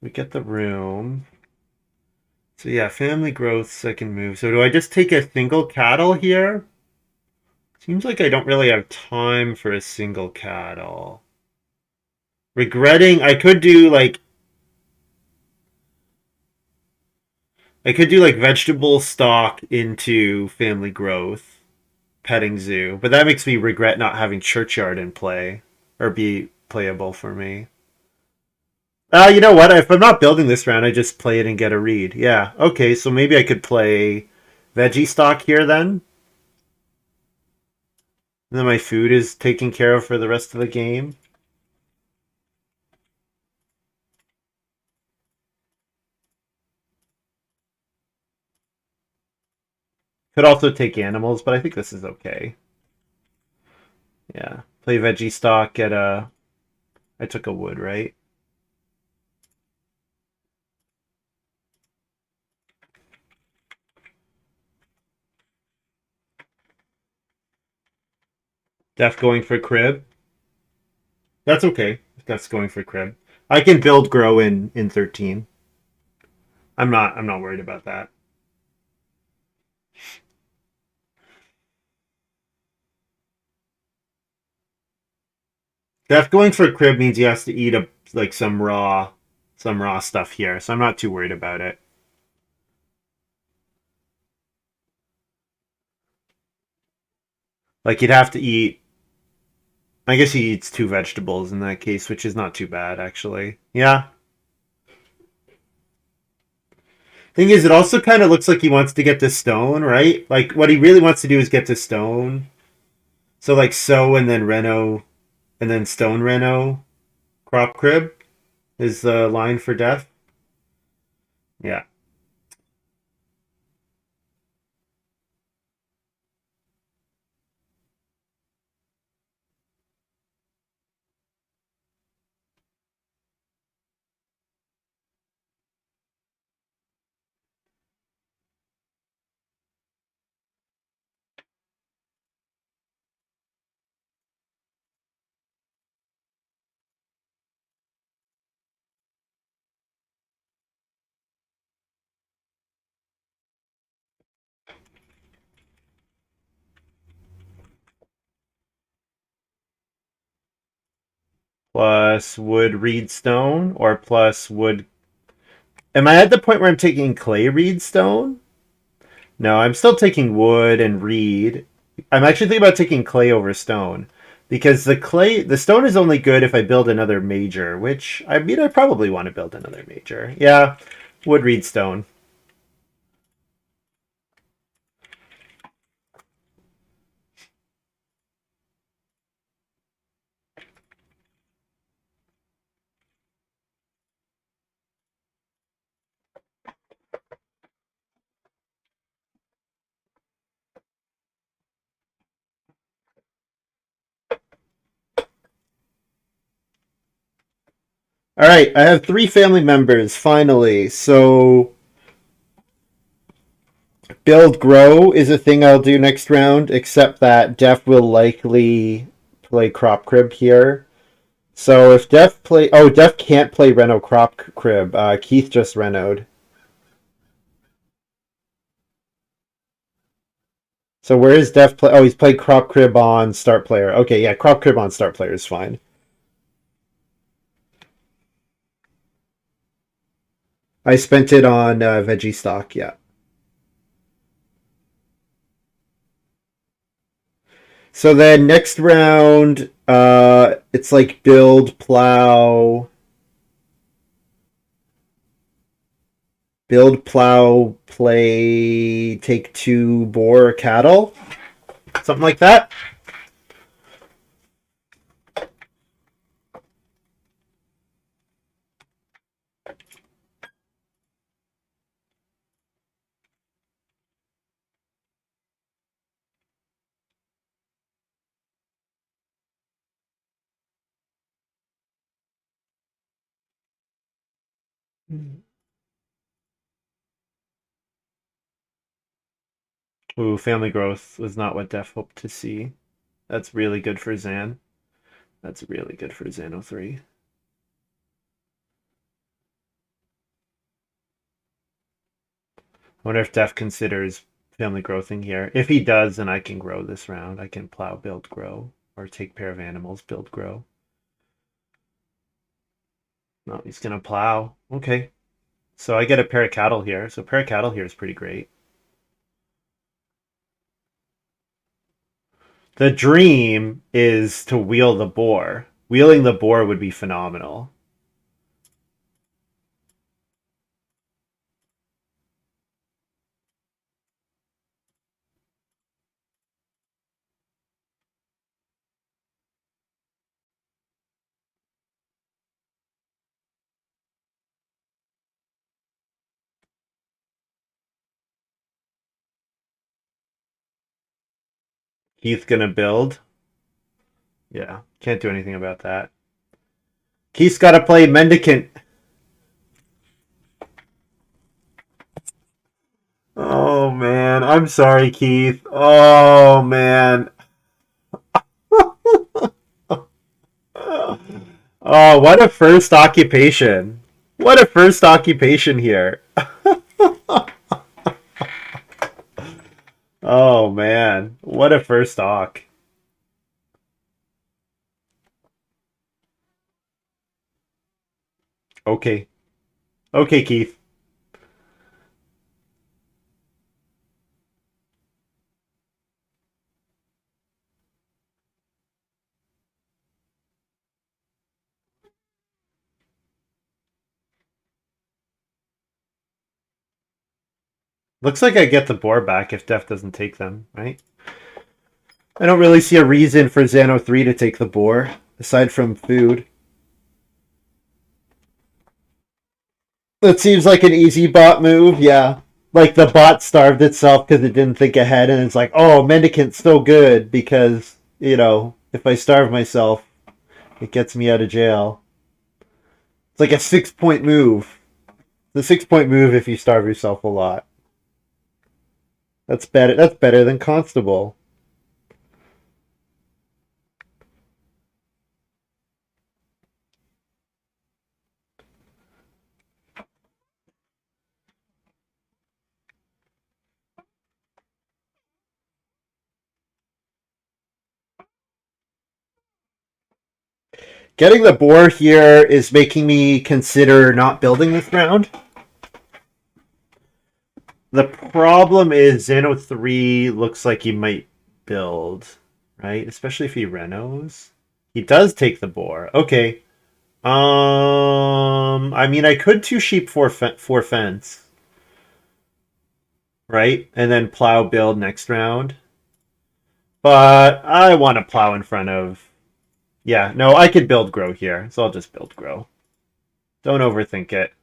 we get the room. So yeah, family growth, second move. So do I just take a single cattle here? Seems like I don't really have time for a single cattle. Regretting, I could do like vegetable stock into family growth, petting zoo, but that makes me regret not having churchyard in play or be playable for me. You know what? If I'm not building this round, I just play it and get a read. Yeah, okay, so maybe I could play veggie stock here then. And then my food is taken care of for the rest of the game. Could also take animals, but I think this is okay. Yeah. Play veggie stock, get a... I took a wood, right? Def going for crib. That's okay. That's going for crib. I can build grow in 13. I'm not worried about that. Def going for crib means he has to eat a like some raw stuff here, so I'm not too worried about it. Like he'd have to eat. I guess he eats two vegetables in that case, which is not too bad actually. Yeah. Thing is, it also kind of looks like he wants to get to stone, right? Like what he really wants to do is get to stone. So like sow and then reno and then stone reno crop crib is the line for death. Yeah. Plus wood reed stone or plus wood. Am I at the point where I'm taking clay reed stone? No, I'm still taking wood and reed. I'm actually thinking about taking clay over stone because the stone is only good if I build another major, which I mean I probably want to build another major. Yeah, wood reed stone. All right, I have three family members finally. So build grow is a thing I'll do next round, except that Def will likely play crop crib here. So if Def play, oh, Def can't play Reno crop crib. Keith just renoed. So where is Def play? Oh, he's played crop crib on start player. Okay, yeah, crop crib on start player is fine. I spent it on veggie stock. Yeah. So then next round, it's like build, plow, play, take two boar cattle, something like that. Ooh, family growth was not what Def hoped to see. That's really good for Zan. That's really good for Zano 3. I wonder if Def considers family growthing here. If he does, then I can grow this round. I can plow, build, grow, or take pair of animals, build, grow. No, he's gonna plow. Okay. So I get a pair of cattle here. So a pair of cattle here is pretty great. The dream is to wheel the boar. Wheeling the boar would be phenomenal. Heath gonna build. Yeah, can't do anything about that. Keith's got to play Mendicant. Oh man, I'm sorry, Keith. Oh man. Oh, what a first occupation. What a first occupation here. Oh man, what a first oc. Okay. Okay, Keith. Looks like I get the boar back if Def doesn't take them, right? I don't really see a reason for Xano 3 to take the boar, aside from food. That seems like an easy bot move, yeah. Like the bot starved itself because it didn't think ahead, and it's like, oh, Mendicant's so good because, if I starve myself, it gets me out of jail. It's like a 6-point move. The 6-point move if you starve yourself a lot. That's better. That's better than Constable. Getting the boar here is making me consider not building this round. The problem is Xano 3 looks like he might build, right? Especially if he renos. He does take the boar. Okay. I mean, I could two sheep for fence, right? And then plow build next round. But I want to plow in front of... Yeah, no, I could build grow here, so I'll just build grow. Don't overthink it.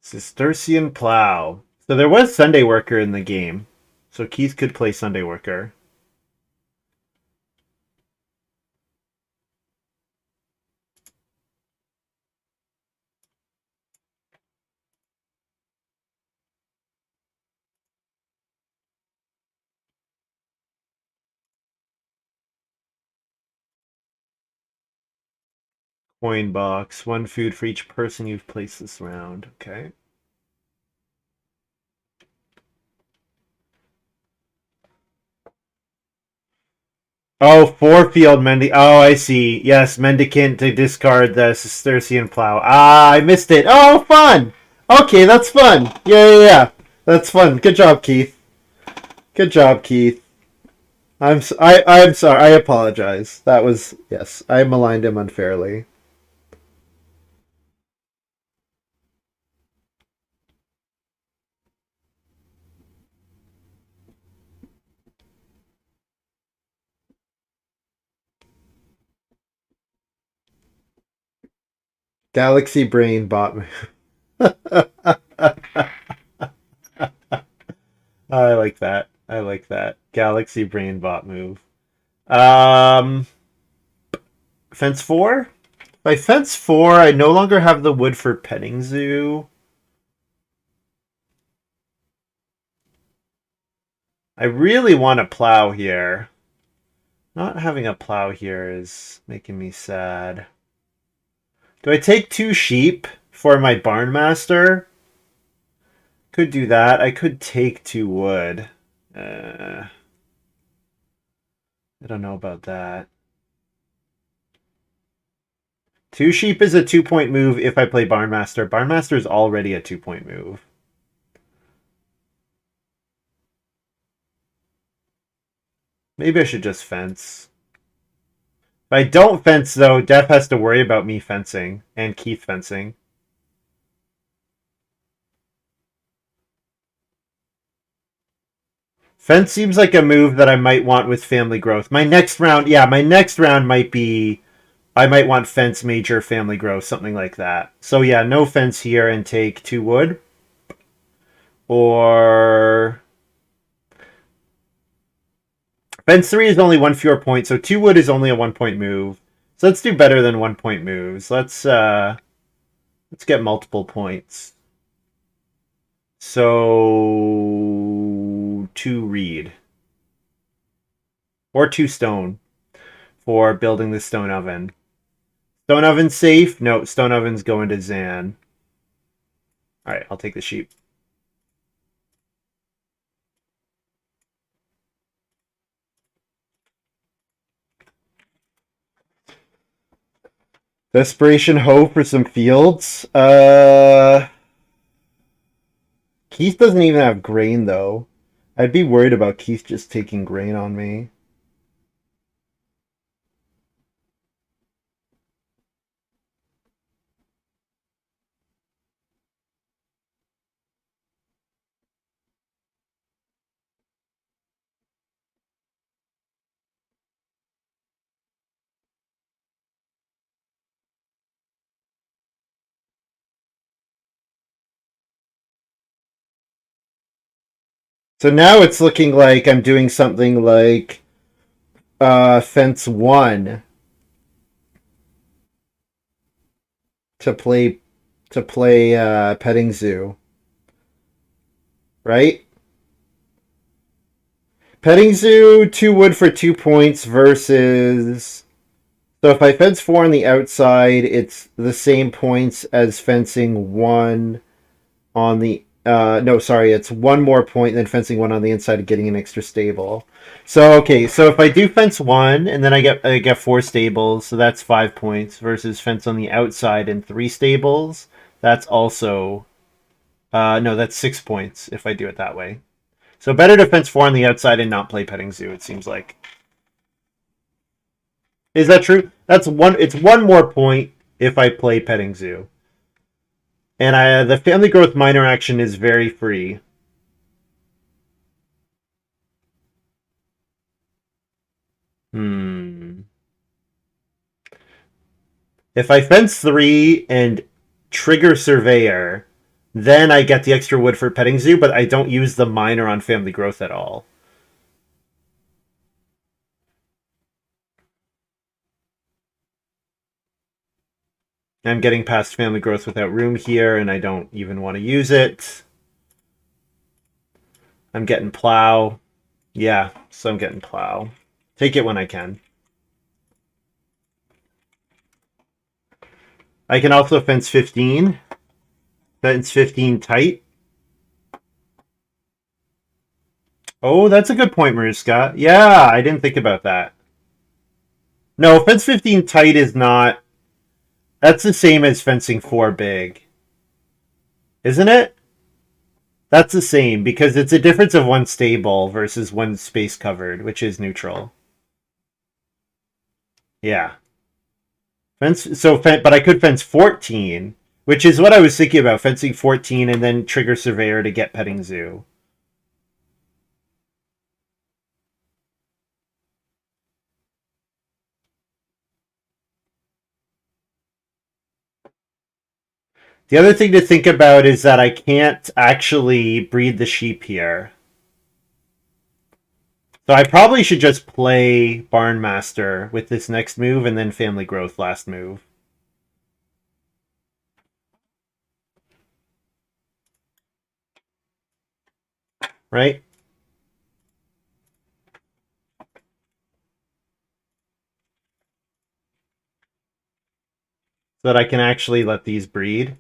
Cistercian Plow. So there was Sunday Worker in the game. So Keith could play Sunday Worker. Coin box. One food for each person you've placed this round. Okay. Oh, four field Mendi. Oh, I see. Yes, Mendicant to discard the Cistercian Plow. Ah, I missed it. Oh, fun. Okay, that's fun. Yeah. That's fun. Good job, Keith. Good job, Keith. I'm sorry. I apologize. That was yes. I maligned him unfairly. Galaxy Brain bot me. I like that. I like that. Galaxy Brain bot move. Um, Fence 4? By Fence 4, I no longer have the wood for Petting Zoo. I really want to plow here. Not having a plow here is making me sad. Do I take 2 sheep for my barn master? Could do that. I could take 2 wood. I don't know about that. 2 sheep is a 2-point move if I play barn master. Barn master is already a 2-point move. Maybe I should just fence. If I don't fence, though, Def has to worry about me fencing and Keith fencing. Fence seems like a move that I might want with family growth. My next round, yeah, my next round might be I might want fence major family growth, something like that. So yeah, no fence here and take 2 wood. Or fence 3 is only 1 fewer point, so 2 wood is only a 1-point move. So let's do better than 1-point moves. Let's get multiple points. So 2 reed. Or 2 stone for building the stone oven. Stone oven safe? No, stone oven's going to Zan. Alright, I'll take the sheep. Desperation hoe for some fields. Keith doesn't even have grain though. I'd be worried about Keith just taking grain on me. So now it's looking like I'm doing something like fence 1 to play petting zoo. Right? Petting zoo, 2 wood for 2 points versus. So if I fence 4 on the outside, it's the same points as fencing 1 on the. No, sorry, it's 1 more point than fencing 1 on the inside and getting an extra stable. So okay, so if I do fence 1 and then I get 4 stables, so that's 5 points versus fence on the outside and 3 stables. That's also no, that's 6 points if I do it that way. So better to fence 4 on the outside and not play petting zoo. It seems like. Is that true? That's one. It's 1 more point if I play petting zoo. And the family growth minor action is very free. Hmm. If I fence 3 and trigger surveyor, then I get the extra wood for petting zoo, but I don't use the minor on family growth at all. I'm getting past family growth without room here, and I don't even want to use it. I'm getting plow. Yeah, so I'm getting plow. Take it when I can. I can also fence 15. Fence 15 tight. Oh, that's a good point, Mariska. Yeah, I didn't think about that. No, fence 15 tight is not. That's the same as fencing 4 big. Isn't it? That's the same because it's a difference of 1 stable versus 1 space covered, which is neutral. Yeah. But I could fence 14, which is what I was thinking about, fencing 14 and then trigger surveyor to get petting zoo. The other thing to think about is that I can't actually breed the sheep here. So I probably should just play Barnmaster with this next move and then Family Growth last move. Right? So that I can actually let these breed.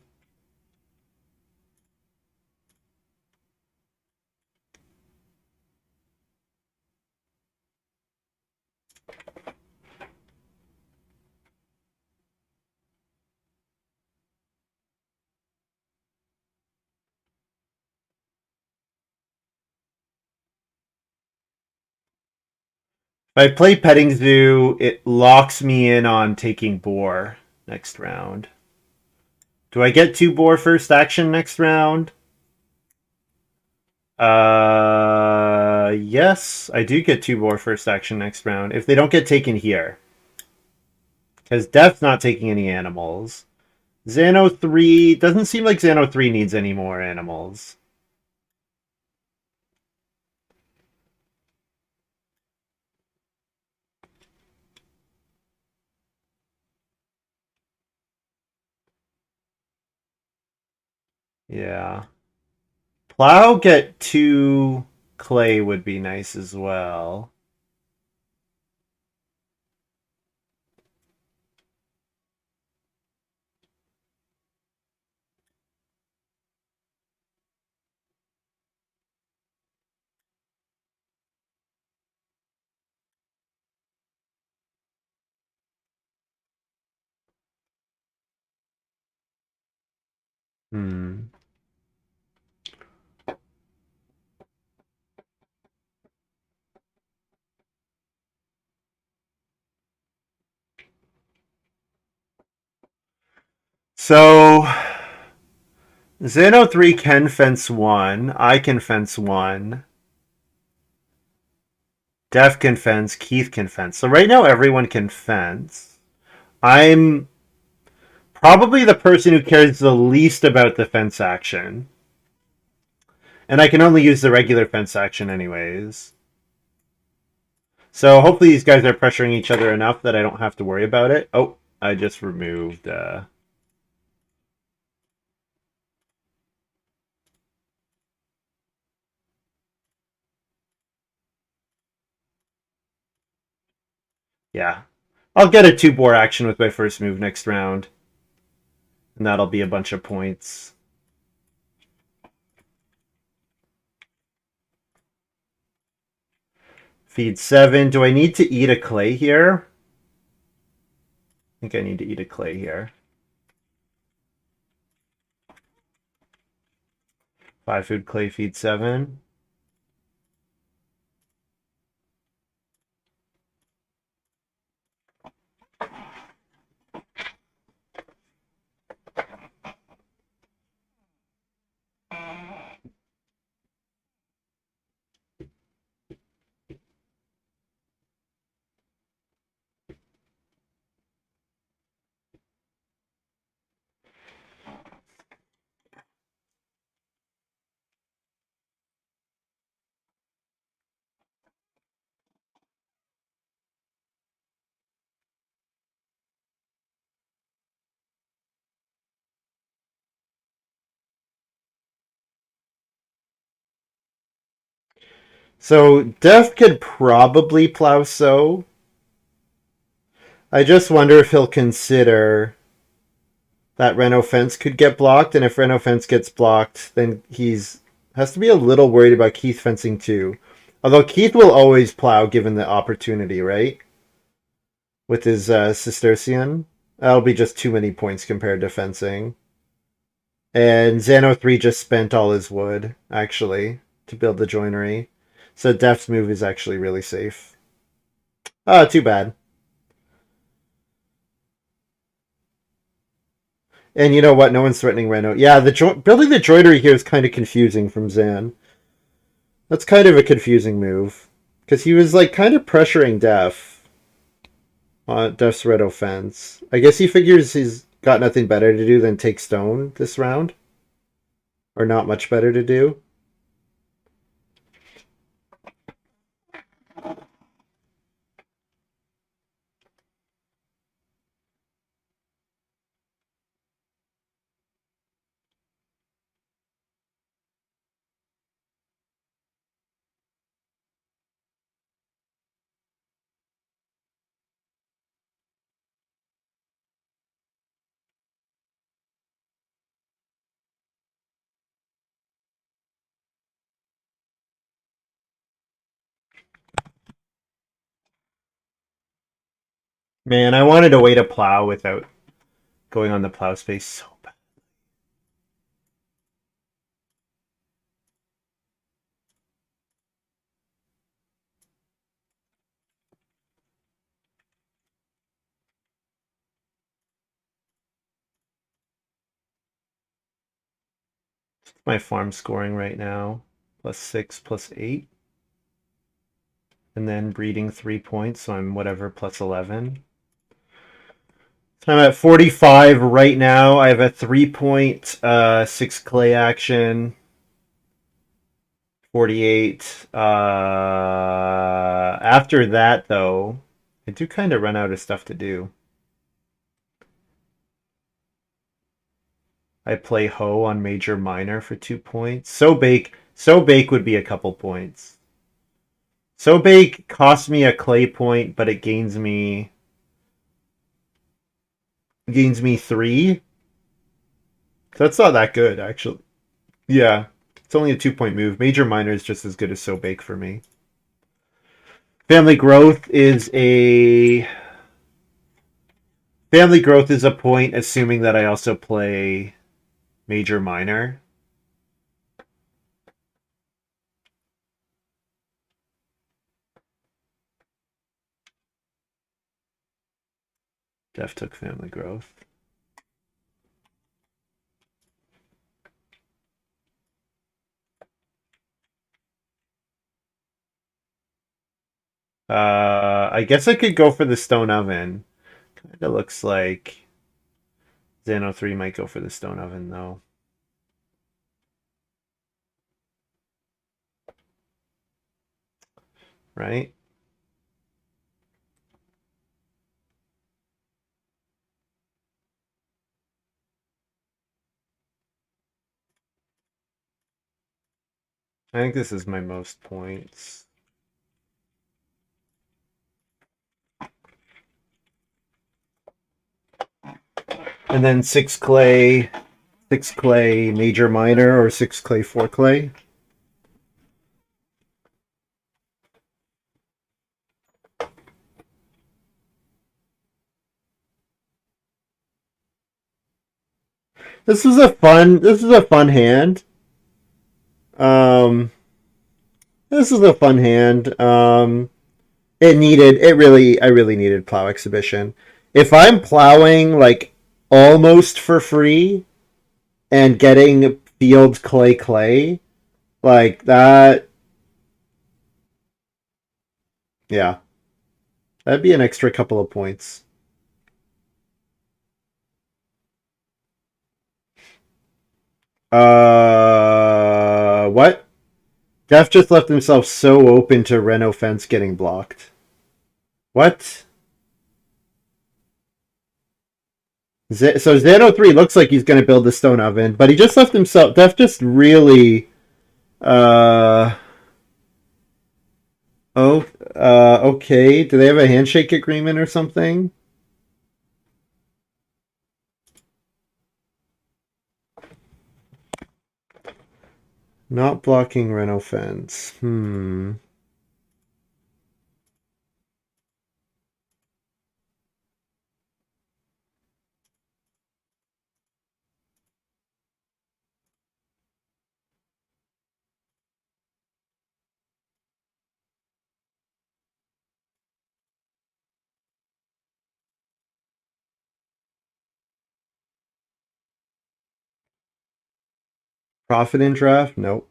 If I play Petting Zoo, it locks me in on taking boar next round. Do I get 2 boar first action next round? Yes, I do get 2 boar first action next round if they don't get taken here. Because Death's not taking any animals. Xano 3 doesn't seem like Xano 3 needs any more animals. Yeah. Plow get 2 clay would be nice as well. Hmm. So Xano 3 can fence 1. I can fence 1. Def can fence. Keith can fence. So right now everyone can fence. I'm probably the person who cares the least about the fence action. And I can only use the regular fence action anyways. So hopefully these guys are pressuring each other enough that I don't have to worry about it. Oh, I just removed... Yeah. I'll get a 2 boar action with my first move next round. And that'll be a bunch of points. Feed 7. Do I need to eat a clay here? I think I need to eat a clay here. 5 food clay, feed 7. So Def could probably plow so. I just wonder if he'll consider that Reno fence could get blocked, and if Reno fence gets blocked, then he's has to be a little worried about Keith fencing too. Although Keith will always plow given the opportunity, right? With his Cistercian. That'll be just too many points compared to fencing. And Xano 3 just spent all his wood, actually, to build the joinery. So Def's move is actually really safe. Ah, too bad. And you know what? No one's threatening Reno. Yeah, building the joinery here is kind of confusing from Zan. That's kind of a confusing move. Because he was like kind of pressuring Def on Def's red offense. I guess he figures he's got nothing better to do than take stone this round. Or not much better to do. Man, I wanted a way to plow without going on the plow space so bad. My farm scoring right now. +6, +8. And then breeding 3 points, so I'm whatever, +11. So I'm at 45 right now. I have a 3-point, 6 clay action. 48. After that, though, I do kind of run out of stuff to do. I play Ho on Major Minor for 2 points. So bake would be a couple points. So bake costs me a clay point, but it gains me 3. So that's not that good, actually. Yeah, it's only a 2-point move. Major Minor is just as good as So bake for me. Family Growth is a point, assuming that I also play Major Minor. Def took Family Growth. I guess I could go for the Stone Oven. Kind of looks like Xano 3 might go for the Stone Oven, though. Right? I think this is my most points. And then 6 clay, major minor, or 6 clay, 4 clay. This is a fun hand. Um, this is a fun hand. I really needed plow exhibition. If I'm plowing like almost for free and getting field clay, like that, yeah, that'd be an extra couple of points. What? Def just left himself so open to Reno fence getting blocked. What? So Xano 3 looks like he's going to build the stone oven, but he just left himself. Def just really. Uh. Oh. Okay. Do they have a handshake agreement or something? Not blocking Reno fence. Profit in draft? Nope.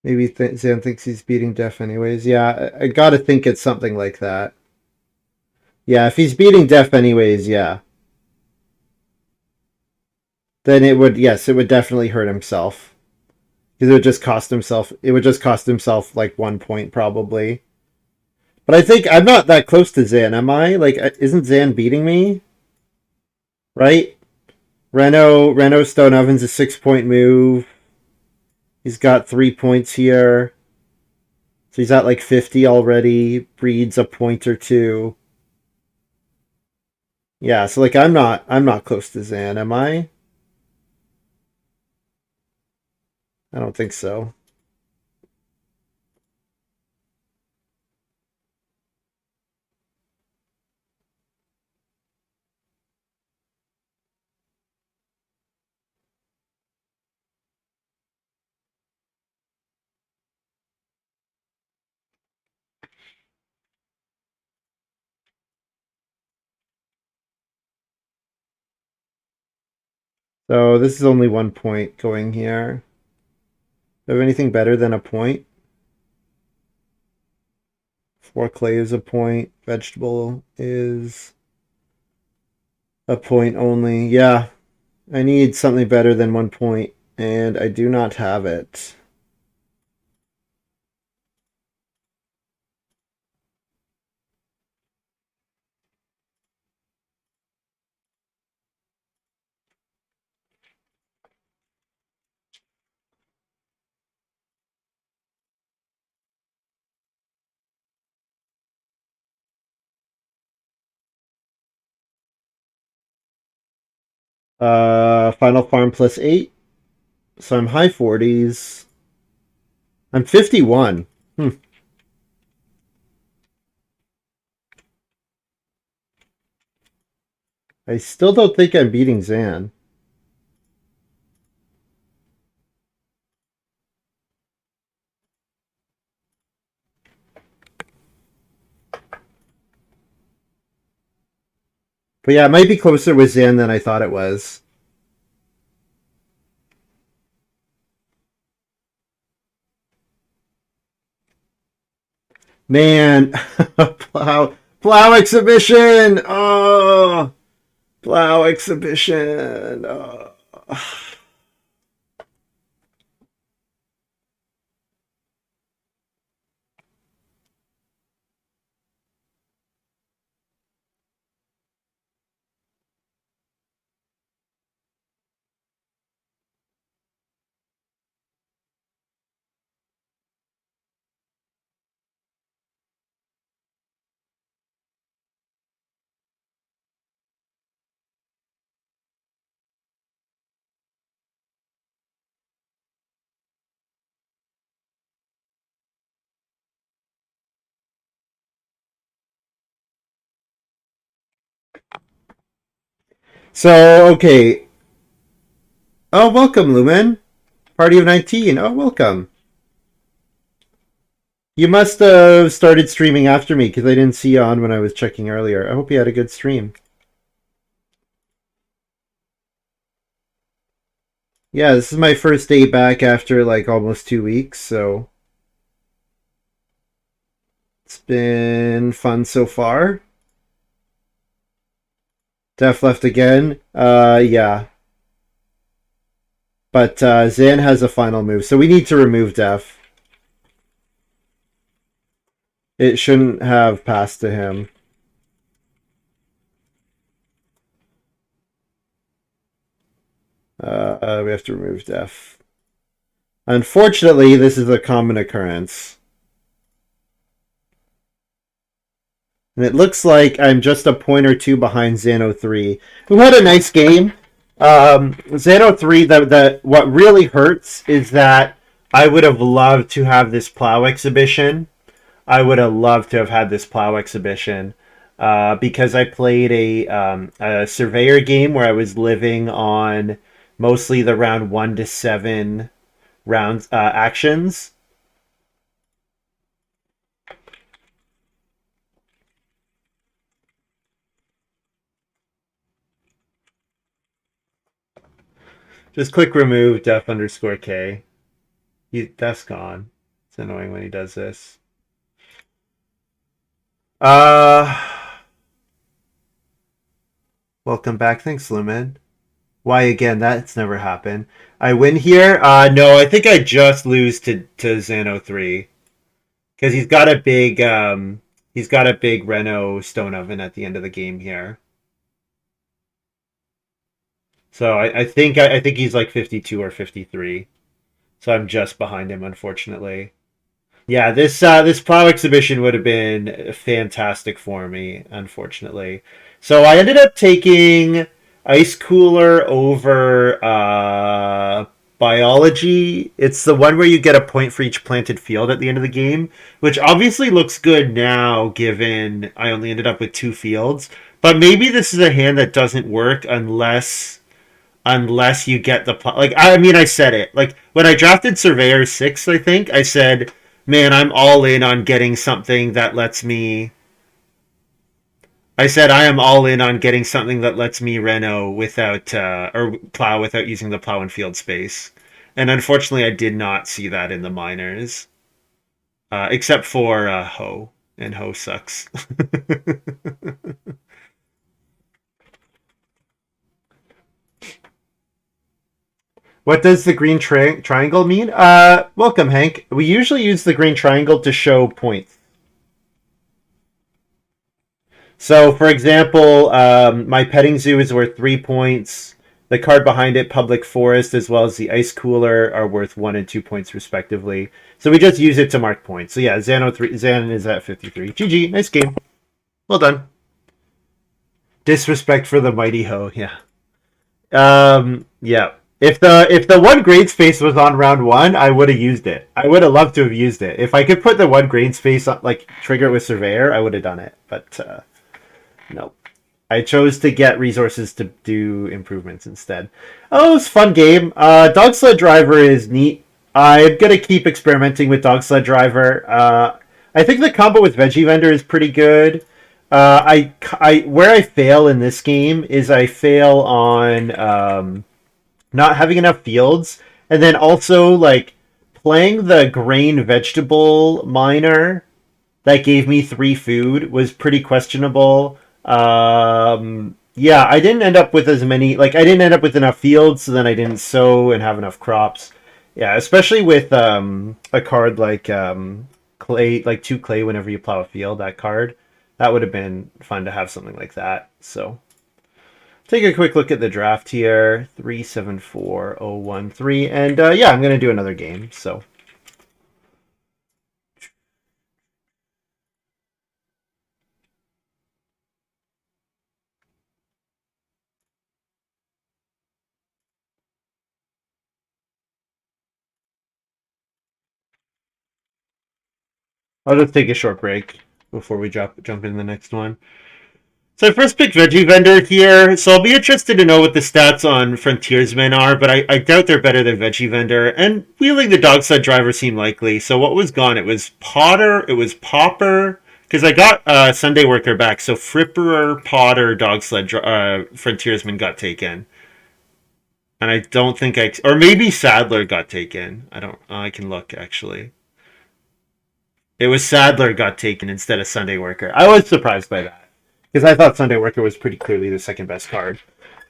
Maybe Zan thinks he's beating Def anyways. Yeah, I gotta think it's something like that. Yeah, if he's beating Def anyways, yeah. Then it would definitely hurt himself. Because it would just cost himself like 1 point probably. But I think I'm not that close to Zan, am I? Like, isn't Zan beating me? Right? Reno Stone Oven's a 6-point move. He's got 3 points here. So he's at like 50 already. Breeds a point or two. Yeah, so like I'm not close to Zan, am I? I don't think so. So this is only 1 point going here. Do you have anything better than a point? 4 clay is a point. Vegetable is a point only. Yeah, I need something better than 1 point, and I do not have it. Final farm plus 8. So I'm high 40s. I'm 51. Hmm. I still don't think I'm beating Zan. But yeah, it might be closer with Zan than I thought it was. Man, plow exhibition. Oh, plow exhibition. Oh. So okay. Oh, welcome, Lumen. Party of 19. Oh, welcome. You must have started streaming after me because I didn't see you on when I was checking earlier. I hope you had a good stream. Yeah, this is my first day back after like almost 2 weeks, so it's been fun so far. Def left again. Yeah. But Zan has a final move, so we need to remove Def. It shouldn't have passed to him. We have to remove Def. Unfortunately, this is a common occurrence. And it looks like I'm just a point or two behind Xano3, who had a nice game. Xano3, what really hurts is that I would have loved to have this plow exhibition. I would have loved to have had this plow exhibition because I played a surveyor game where I was living on mostly the round 1 to 7 rounds actions. Just click remove def underscore k. That's gone. It's annoying when he does this. Uh, Welcome back. Thanks, Lumen. Why again? That's never happened. I win here? No, I think I just lose to Xano3 because he's got a big Reno stone oven at the end of the game here. So I think he's like 52 or 53. So I'm just behind him, unfortunately. Yeah, this plow exhibition would have been fantastic for me, unfortunately. So I ended up taking ice cooler over biology. It's the one where you get a point for each planted field at the end of the game, which obviously looks good now, given I only ended up with 2 fields. But maybe this is a hand that doesn't work unless you get the like. I mean, I said it like when I drafted Surveyor 6. I think I said, "Man, I'm all in on getting something that lets me." I said I am all in on getting something that lets me reno without or plow without using the plow and field space. And unfortunately, I did not see that in the miners, except for hoe, and hoe sucks. What does the green triangle mean? Welcome, Hank. We usually use the green triangle to show points. So, for example, my petting zoo is worth 3 points. The card behind it, Public Forest, as well as the Ice Cooler, are worth 1 and 2 points respectively. So we just use it to mark points. So yeah, Zan is at 53. GG, nice game. Well done. Disrespect for the mighty hoe. Yeah. Yeah. If the one grade space was on round one, I would have used it. I would have loved to have used it. If I could put the one grade space on, like trigger it with Surveyor, I would have done it. But no. I chose to get resources to do improvements instead. Oh, it's a fun game. Dog Sled Driver is neat. I'm gonna keep experimenting with Dog Sled Driver. I think the combo with Veggie Vendor is pretty good. Where I fail in this game is I fail on not having enough fields, and then also like playing the grain vegetable miner that gave me 3 food was pretty questionable. Yeah, I didn't end up with as many. Like I didn't end up with enough fields, so then I didn't sow and have enough crops. Yeah, especially with a card like clay, like 2 clay whenever you plow a field. That card, that would have been fun to have something like that. So take a quick look at the draft here. 374013, and yeah, I'm gonna do another game. So. I'll just take a short break before we jump into the next one. So I first picked Veggie Vendor here, so I'll be interested to know what the stats on Frontiersmen are, but I doubt they're better than Veggie Vendor. And wheeling the dog sled driver seemed likely. So what was gone? It was Potter, it was Popper, because I got Sunday Worker back. So Fripperer, Potter, dog sled Frontiersman got taken. And I don't think or maybe Sadler got taken. I don't. I can look actually. It was Sadler got taken instead of Sunday Worker. I was surprised by that because I thought Sunday Worker was pretty clearly the second best card.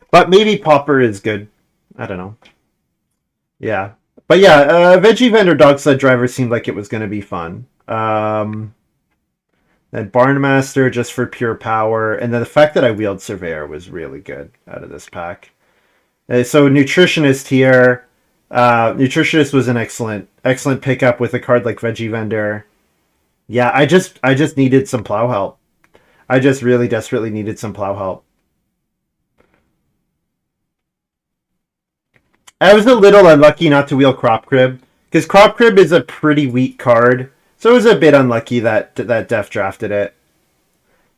But maybe Popper is good. I don't know. Yeah. But yeah, Veggie Vendor Dog Sled Driver seemed like it was going to be fun. Then Barnmaster just for pure power. And then the fact that I wheeled Surveyor was really good out of this pack. So Nutritionist here. Nutritionist was an excellent pickup with a card like Veggie Vendor. Yeah, I just needed some plow help. I just really desperately needed some plow help. I was a little unlucky not to wheel Crop Crib, because Crop Crib is a pretty weak card. So it was a bit unlucky that Def drafted it.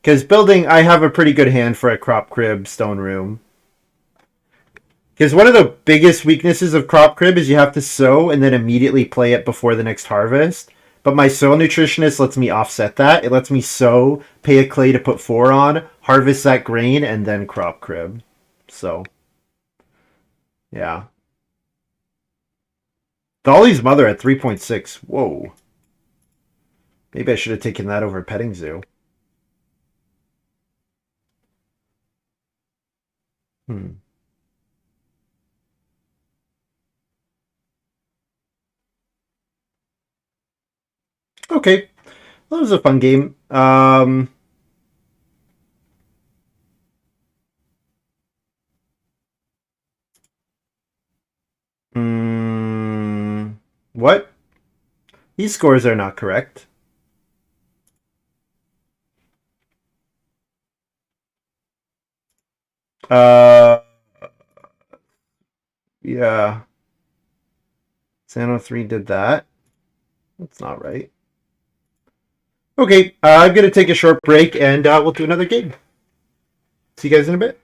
Because I have a pretty good hand for a Crop Crib Stone Room. Because one of the biggest weaknesses of Crop Crib is you have to sow and then immediately play it before the next harvest. But my Soil Nutritionist lets me offset that. It lets me sow, pay a clay to put 4 on, harvest that grain, and then Crop Crib. So, yeah. Dolly's Mother at 3.6. Whoa. Maybe I should have taken that over Petting Zoo. Hmm. Okay. That was a fun game. What? These scores are not correct. Uh, yeah. Sano 3 did that. That's not right. Okay, I'm going to take a short break and we'll do another game. See you guys in a bit.